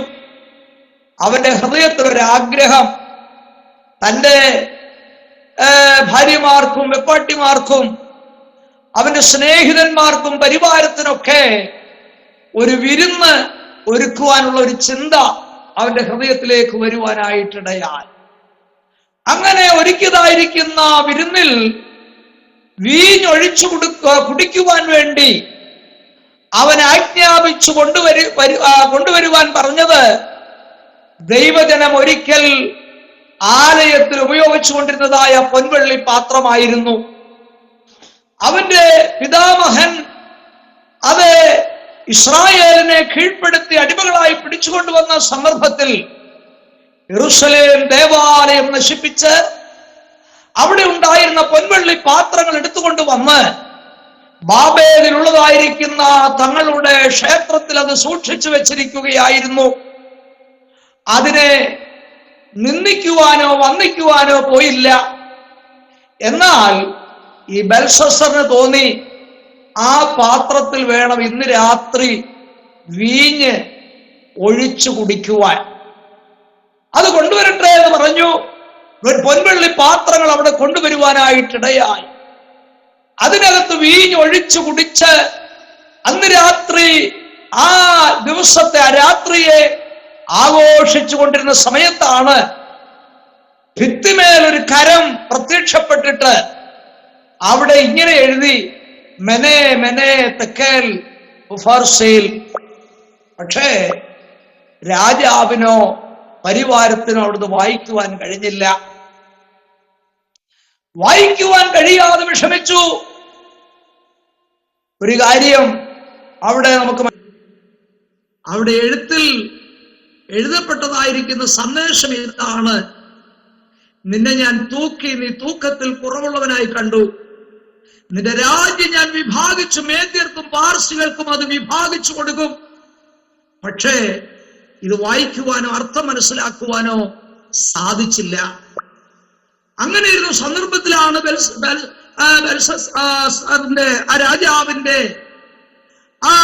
അവന്റെ ഹൃദയത്തിലൊരാഗ്രഹം തന്റെ ഭാര്യമാർക്കും വെപ്പാട്ടിമാർക്കും അവന്റെ സ്നേഹിതന്മാർക്കും പരിവാരത്തിനൊക്കെ ഒരു വിരുന്ന് ഒരുക്കുവാനുള്ള ഒരു ചിന്ത അവന്റെ ഹൃദയത്തിലേക്ക് വരുവാനായിട്ടിടയായി. അങ്ങനെ ഒരുക്കിയതായിരിക്കുന്ന വിരുന്നിൽ വീഞ്ഞൊഴിച്ചു കുടിക്കുവാൻ വേണ്ടി അവൻ ആജ്ഞാപിച്ചു കൊണ്ടുവരുവാൻ പറഞ്ഞത് ദൈവജനം ഒരിക്കൽ ആലയത്തിൽ ഉപയോഗിച്ചുകൊണ്ടിരുന്നതായ പൊൻവെള്ളി പാത്രമായിരുന്നു. അവന്റെ പിതാമഹൻ അത് ഇസ്രായേലിനെ കീഴ്പ്പെടുത്തി അടിമകളായി പിടിച്ചുകൊണ്ടുവന്ന സന്ദർഭത്തിൽ യെരൂശലേം ദേവാലയം നശിപ്പിച്ച് അവിടെ ഉണ്ടായിരുന്ന പൊൻവെള്ളി പാത്രങ്ങൾ എടുത്തുകൊണ്ട് വന്ന് ബാബേലിലുള്ളതായിരിക്കുന്ന തങ്ങളുടെ ക്ഷേത്രത്തിൽ അത് സൂക്ഷിച്ചു വെച്ചിരിക്കുകയായിരുന്നു. അതിനെ നിന്ദിക്കുവാനോ വന്ദിക്കുവാനോ പോയില്ല. എന്നാൽ ഈ ബെൽഷസ്സറിന് തോന്നി ആ പാത്രത്തിൽ വേണം ഇന്ന് രാത്രി വീഞ്ഞ് ഒഴിച്ചു കുടിക്കുവാൻ. അത് കൊണ്ടുവരട്ടെ എന്ന് പറഞ്ഞു. പൊൻവെള്ളി പാത്രങ്ങൾ അവിടെ കൊണ്ടുവരുവാനായിട്ടിടയായി. അതിനകത്ത് വീഞ്ഞ് ഒഴിച്ചു കുടിച്ച് അന്ന് രാത്രി ആ ദിവസത്തെ ആ രാത്രിയെ ആഘോഷിച്ചു കൊണ്ടിരുന്ന സമയത്താണ് ഭിത്തിമേലൊരു കരം പ്രത്യക്ഷപ്പെട്ടിട്ട് അവിടെ ഇങ്ങനെ എഴുതി മെനെ മെനെ തെക്കേൽ ഉഫർസേൽ. പക്ഷേ രാജാവിനോ പരിവാരത്തിനോ അവിടുന്ന് വായിക്കുവാൻ കഴിഞ്ഞില്ല. വായിക്കുവാൻ കഴിയാതെ വിഷമിച്ചു. ഒരു കാര്യം അവിടെ എഴുത്തിൽ എഴുതപ്പെട്ടതായിരിക്കുന്ന സന്ദേശം ഇതാണ്: നിന്നെ ഞാൻ തൂക്കി, നീ തൂക്കത്തിൽ കുറവുള്ളവനായി കണ്ടു. നിന്റെ രാജ്യം ഞാൻ വിഭാഗിച്ചു, മേദ്യർക്കും പാർസികൾക്കും അത് വിഭാഗിച്ചു കൊടുക്കും. പക്ഷേ ഇത് വായിക്കുവാനോ അർത്ഥം മനസ്സിലാക്കുവാനോ സാധിച്ചില്ല. അങ്ങനെ ഇരുന്ന സന്ദർഭത്തിലാണ് ആ രാജാവിന്റെ ആ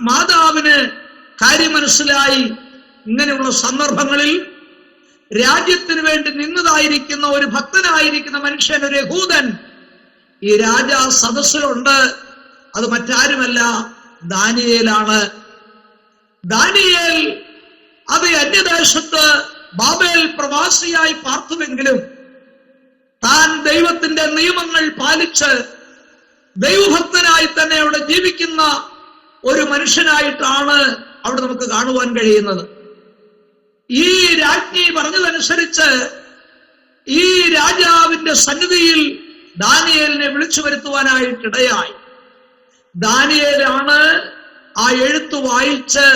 മാതാവിന് കാര്യം മനസ്സിലായി. ഇങ്ങനെയുള്ള സന്ദർഭങ്ങളിൽ രാജ്യത്തിന് വേണ്ടി നിന്നതായിരിക്കുന്ന ഒരു ഭക്തനായിരിക്കുന്ന മനുഷ്യൻ, ഒരു യഹൂദൻ ഈ രാജാ സദസ്സിലുണ്ട്. അത് മറ്റാരുമല്ല, ദാനിയേലാണ്. ദാനിയേൽ അത് അന്യദേശത്ത് ബാബേൽ പ്രവാസിയായി പാർത്തുവെങ്കിലും താൻ ദൈവത്തിന്റെ നിയമങ്ങൾ പാലിച്ച് ദൈവഭക്തനായി തന്നെ അവിടെ ജീവിക്കുന്ന ഒരു മനുഷ്യനായിട്ടാണ് അവിടെ നമുക്ക് കാണുവാൻ കഴിയുന്നത്. ഈ രാജ്ഞി പറഞ്ഞതനുസരിച്ച് ഈ രാജാവിന്റെ സന്നിധിയിൽ ദാനിയേലിനെ വിളിച്ചു വരുത്തുവാനായിട്ടിടയായി. ദാനിയേലാണ് ആ എഴുത്ത് വായിച്ച്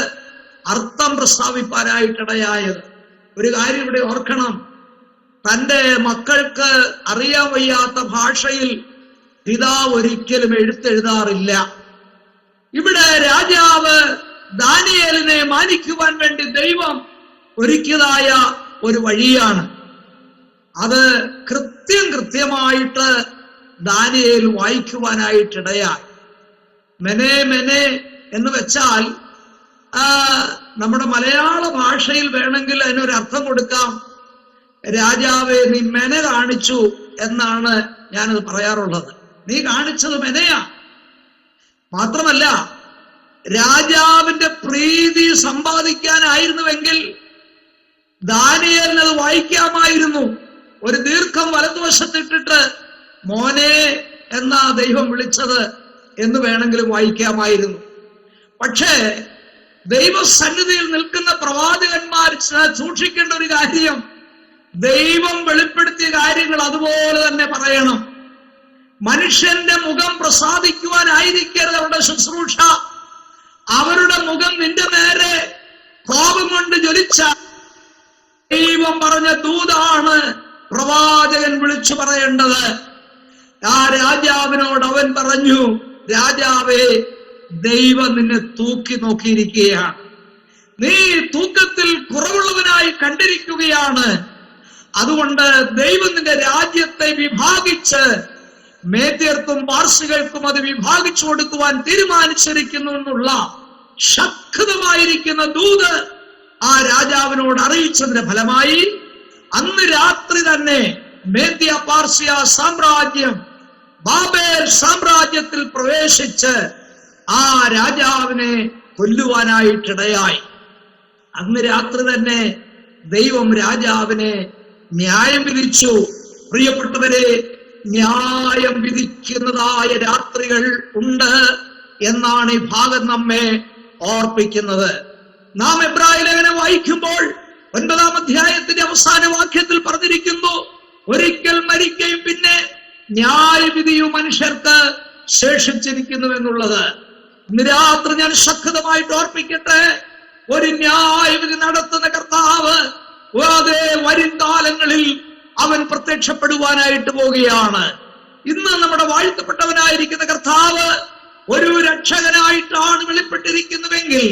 അർത്ഥം പ്രസ്താവിപ്പാനായിട്ടിടയായത്. ഒരു കാര്യം ഇവിടെ ഓർക്കണം, തന്റെ മക്കൾക്ക് അറിയാൻ വയ്യാത്ത ഭാഷയിൽ പിതാവ് ഒരിക്കലും എഴുത്തെഴുതാറില്ല. ഇവിടെ രാജാവ് ദാനിയേലിനെ മാനിക്കുവാൻ വേണ്ടി ദൈവം ഒരുക്കിയതായ ഒരു വഴിയാണ്. അത് കൃത്യമായിട്ട് ദാനിയേൽ വായിക്കുവാനായിട്ടിടയായി. മെനെ മെനെ എന്ന് വെച്ചാൽ നമ്മുടെ മലയാള ഭാഷയിൽ വേണമെങ്കിൽ അതിനൊരു അർത്ഥം കൊടുക്കാം. രാജാവെ, നീ മെന കാണിച്ചു എന്നാണ് ഞാനത് പറയാറുള്ളത്. നീ കാണിച്ചത് മെനയാ. മാത്രമല്ല, രാജാവിന്റെ പ്രീതി സമ്പാദിക്കാനായിരുന്നുവെങ്കിൽ ദാനിയേലിനത് വായിക്കാമായിരുന്നു. ഒരു ദീർഘം വലതുവശത്തിട്ടിട്ട് മോനെ എന്നാ ദൈവം വിളിച്ചത് എന്ന് വേണമെങ്കിലും വായിക്കാമായിരുന്നു. പക്ഷേ ദൈവസന്നിധിയിൽ നിൽക്കുന്ന പ്രവാചകന്മാർ സൂക്ഷിക്കേണ്ട ഒരു കാര്യം, ദൈവം വെളിപ്പെടുത്തിയ കാര്യങ്ങൾ അതുപോലെ തന്നെ പറയണം. മനുഷ്യന്റെ മുഖം പ്രസാദിക്കുവാനായിരിക്കരുത് അവരുടെ ശുശ്രൂഷ. അവരുടെ മുഖം നിന്റെ നേരെ കോപം കൊണ്ട് ജ്വലിച്ച ദൈവം പറഞ്ഞ ദൂതാണ് പ്രവാചകൻ വിളിച്ചു പറയേണ്ടത്. ആ രാജാവിനോട് അവൻ പറഞ്ഞു, രാജാവേ, ദൈവം നിന്നെ തൂക്കി നോക്കിയിരിക്കുകയാണ്. നീ തൂക്കത്തിൽ കുറവുള്ളവനായി കണ്ടിരിക്കുകയാണ്. അതുകൊണ്ട് ദൈവം നിന്റെ രാജ്യത്തെ വിഭാഗിച്ച് മേദ്യർക്കും പാർസികൾക്കും അത് വിഭാഗിച്ചു കൊടുക്കുവാൻ തീരുമാനിച്ചിരിക്കുന്നു എന്നുള്ള ശക്തമായിരിക്കുന്ന ദൂത് ആ രാജാവിനോട് അറിയിച്ചതിന്റെ ഫലമായി അന്ന് രാത്രി തന്നെ മേദ്യ പാർസ്യ സാമ്രാജ്യം ബാബേൽ സാമ്രാജ്യത്തിൽ പ്രവേശിച്ച് ആ രാജാവിനെ കൊല്ലുവാനായിട്ടിടയായി. അന്ന് രാത്രി തന്നെ ദൈവം രാജാവിനെ ന്യായം വിധിച്ചു. പ്രിയപ്പെട്ടവരെ, ന്യായം വിധിക്കുന്നതായ രാത്രികൾ ഉണ്ട് എന്നാണ് ഈ ഭാഗം നമ്മെ ഓർപ്പിക്കുന്നത്. നാം എബ്രായ ലേഖനം വായിക്കുമ്പോൾ 9-ാം അധ്യായത്തിന്റെ അവസാന വാക്യത്തിൽ പറഞ്ഞിരിക്കുന്നു, ഒരിക്കൽ മരിക്കുകയും പിന്നെ ന്യായവിധിയും മനുഷ്യർക്ക് ശേഷിച്ചിരിക്കുന്നു എന്നുള്ളത്. ഇന്ന് രാത്രി ഞാൻ ശക്തമായിട്ട് ഓർപ്പിക്കട്ടെ, ഒരു ന്യായവിധി നടത്തുന്ന കർത്താവ് അതേ വരും കാലങ്ങളിൽ അവൻ പ്രത്യക്ഷപ്പെടുവാനായിട്ട് പോവുകയാണ്. ഇന്ന് നമ്മുടെ വാഴ്ത്തപ്പെട്ടവനായിരിക്കുന്ന കർത്താവ് ഒരു രക്ഷകനായിട്ടാണ് വെളിപ്പെട്ടിരിക്കുന്നുവെങ്കിൽ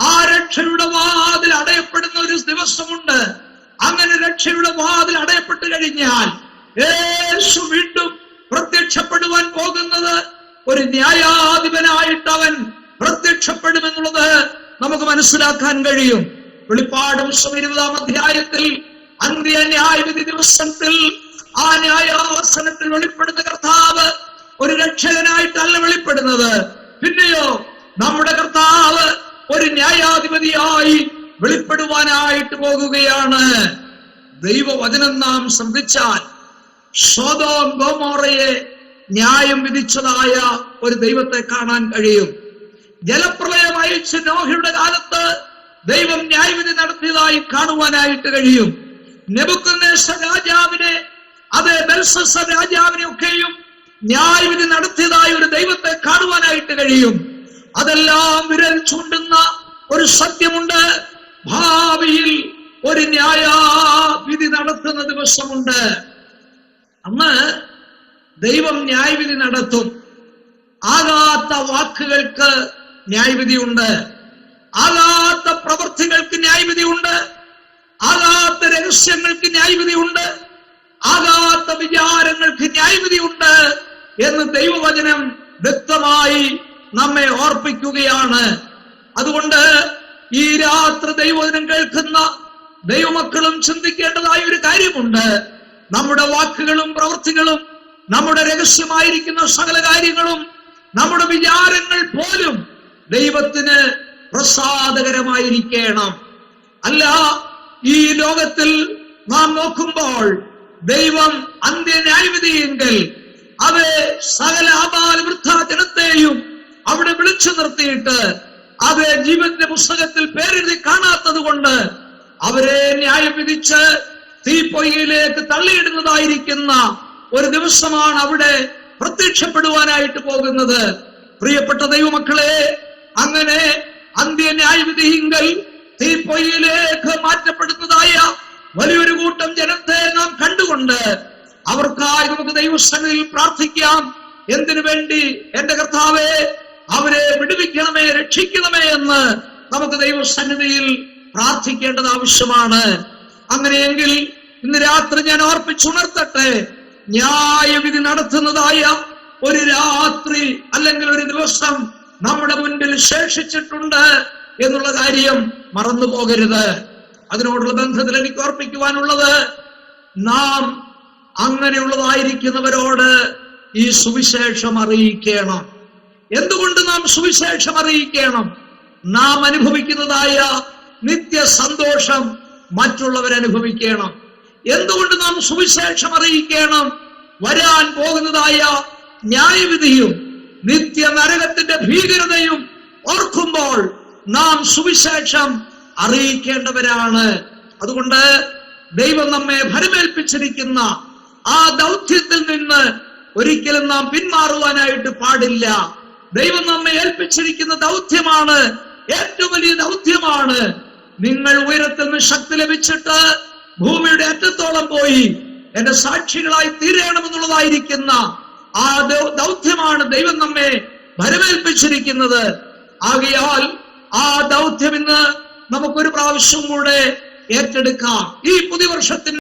ആ രക്ഷയുടെ വാതിൽ അടയപ്പെടുന്ന ഒരു ദിവസമുണ്ട്. അങ്ങനെ രക്ഷയുടെ വാതിൽ അടയപ്പെട്ടു കഴിഞ്ഞാൽ യേശു വീണ്ടും പ്രത്യക്ഷപ്പെടുവാൻ പോകുന്നത് ഒരു ന്യായാധിപനായിട്ട് അവൻ പ്രത്യക്ഷപ്പെടുമെന്നുള്ളത് നമുക്ക് മനസ്സിലാക്കാൻ കഴിയും. വെളിപ്പാട് പുസ്തകം 20-ാം അധ്യായത്തിൽ അന്ത്യ ന്യായവിധി ദിവസത്തിൽ ആ ന്യായാസനത്തിൽ വെളിപ്പെടുന്ന കർത്താവ് ഒരു രക്ഷകനായിട്ടല്ല വെളിപ്പെടുന്നത്. പിന്നെയോ നമ്മുടെ കർത്താവ് ഒരു ന്യായാധിപതിയായി വെളിപ്പെടുവാനായിട്ട് പോകുകയാണ്. ദൈവവചനം നാം ശ്രദ്ധിച്ചാൽ സൊദോം ഗൊമോറയെ ന്യായം വിധിച്ചതായ ഒരു ദൈവത്തെ കാണാൻ കഴിയും. ജലപ്രളയം അയച്ച് നോഹയുടെ കാലത്ത് ദൈവം ന്യായവിധി നടത്തിയതായി കാണുവാനായിട്ട് കഴിയും. നെബൂഖദ്നേസർ രാജാവിനെ, അതേ ബെൽഷസ്സർ രാജാവിനെ ഒക്കെയും ന്യായവിധി നടത്തിയതായ ഒരു ദൈവത്തെ കാണുവാനായിട്ട് കഴിയും. അതെല്ലാം വിരൽ ചൂണ്ടുന്ന ഒരു സത്യമുണ്ട്. ഭാവിയിൽ ഒരു ന്യായവിധി നടത്തുന്ന ദിവസമുണ്ട്. അന്ന് ദൈവം ന്യായവിധി നടത്തും. ആകാത്ത വാക്കുകൾക്ക് ന്യായവിധിയുണ്ട്, ആകാത്ത പ്രവൃത്തികൾക്ക് ന്യായവിധിയുണ്ട്, ആകാത്ത രഹസ്യങ്ങൾക്ക് ന്യായവിധിയുണ്ട്, ആകാത്ത വിചാരങ്ങൾക്ക് ന്യായവിധിയുണ്ട് എന്ന് ദൈവവചനം വ്യക്തമായി നമ്മെ ഓർപ്പിക്കുകയാണ്. അതുകൊണ്ട് ഈ രാത്രി ദൈവവചനം കേൾക്കുന്ന ദൈവമക്കളും ചിന്തിക്കേണ്ടതായ ഒരു കാര്യമുണ്ട്. നമ്മുടെ വാക്കുകളും പ്രവൃത്തികളും, നമ്മുടെ രഹസ്യമായിരിക്കുന്ന സകല കാര്യങ്ങളും, നമ്മുടെ വിചാരങ്ങൾ പോലും ദൈവത്തിന് പ്രസാദകരമായിരിക്കണം. അല്ല, ഈ ലോകത്തിൽ നാം നോക്കുമ്പോൾ ദൈവം അന്ത്യന്യായവിധിയെങ്കിൽ അത് സകല ആബാല വൃദ്ധ ജനത്തെയും അവിടെ വിളിച്ചു നിർത്തിയിട്ട് അത് ജീവന്റെ പുസ്തകത്തിൽ പേരെഴുതി കാണാത്തത് കൊണ്ട് അവരെ ന്യായം വിധിച്ച് തീപ്പൊയ്യിലേക്ക് തള്ളിയിടുന്നതായിരിക്കുന്ന ഒരു ദിവസമാണ് അവിടെ പ്രത്യക്ഷപ്പെടുവാനായിട്ട് പോകുന്നത്. പ്രിയപ്പെട്ട ദൈവമക്കളെ, അങ്ങനെ അന്ത്യന്യായവിധിയെങ്കിൽ തീപ്പൊയ്യിലേക്ക് മാറ്റപ്പെടുന്നതായ വലിയൊരു കൂട്ടം ജനത്തെ നാം കണ്ടുകൊണ്ട് അവർക്കായി നമുക്ക് ദൈവസന്നിധിയിൽ പ്രാർത്ഥിക്കാം. എന്തിനു വേണ്ടി? എന്റെ കർത്താവേ, അവരെ വിടുവിക്കണമേ, രക്ഷിക്കണമേ എന്ന് നമുക്ക് ദൈവസന്നിധിയിൽ പ്രാർത്ഥിക്കേണ്ടത് ആവശ്യമാണ്. അങ്ങനെയെങ്കിൽ ഇന്ന് രാത്രി ഞാൻ ഓർപ്പിച്ചുണർത്തട്ടെ, ന്യായവിധി നടത്തുന്നതായ ഒരു രാത്രി അല്ലെങ്കിൽ ഒരു ദിവസം നമ്മുടെ മുൻപിൽ ശേഷിച്ചിട്ടുണ്ട് എന്നുള്ള കാര്യം മറന്നു പോകരുത്. അതിനോടുള്ള ബന്ധത്തിൽ എനിക്ക് ഓർപ്പിക്കുവാനുള്ളത്, നാം അങ്ങനെയുള്ളതായിരിക്കുന്നവരോട് ഈ സുവിശേഷം അറിയിക്കണം. എന്തുകൊണ്ട് നാം സുവിശേഷം അറിയിക്കണം? നാം അനുഭവിക്കുന്നതായ നിത്യ സന്തോഷം മറ്റുള്ളവരനുഭവിക്കണം. എന്തുകൊണ്ട് നാം സുവിശേഷം അറിയിക്കണം? വരാൻ പോകുന്നതായ ന്യായവിധിയും നിത്യ നരകത്തിന്റെ ഭീകരതയും ഓർക്കുമ്പോൾ നാം സുവിശേഷം അറിയിക്കേണ്ടവരാണ്. അതുകൊണ്ട് ദൈവം നമ്മെ ഭരമേൽപ്പിച്ചിരിക്കുന്ന ആ ദൗത്യത്തിൽ നിന്ന് ഒരിക്കലും നാം പിന്മാറുവാനായിട്ട് പാടില്ല. ദൈവം നമ്മെ ഏൽപ്പിച്ചിരിക്കുന്ന ദൗത്യമാണ്, ഏറ്റവും വലിയ ദൗത്യമാണ്. നിങ്ങൾ ഉയരത്തിൽ നിന്ന് ശക്തി ലഭിച്ചിട്ട് ഭൂമിയുടെ അറ്റത്തോളം പോയി എന്റെ സാക്ഷികളായി തീരണമെന്നുള്ളതായിരിക്കുന്ന ആ ദൗത്യമാണ് ദൈവം നമ്മെ ഭരമേൽപ്പിച്ചിരിക്കുന്നത്. ആകയാൽ ആ ദൗത്യം ഇന്ന് നമുക്കൊരു പ്രാവശ്യം കൂടെ ഏറ്റെടുക്കാം. ഈ പുതിയ വർഷത്തിന്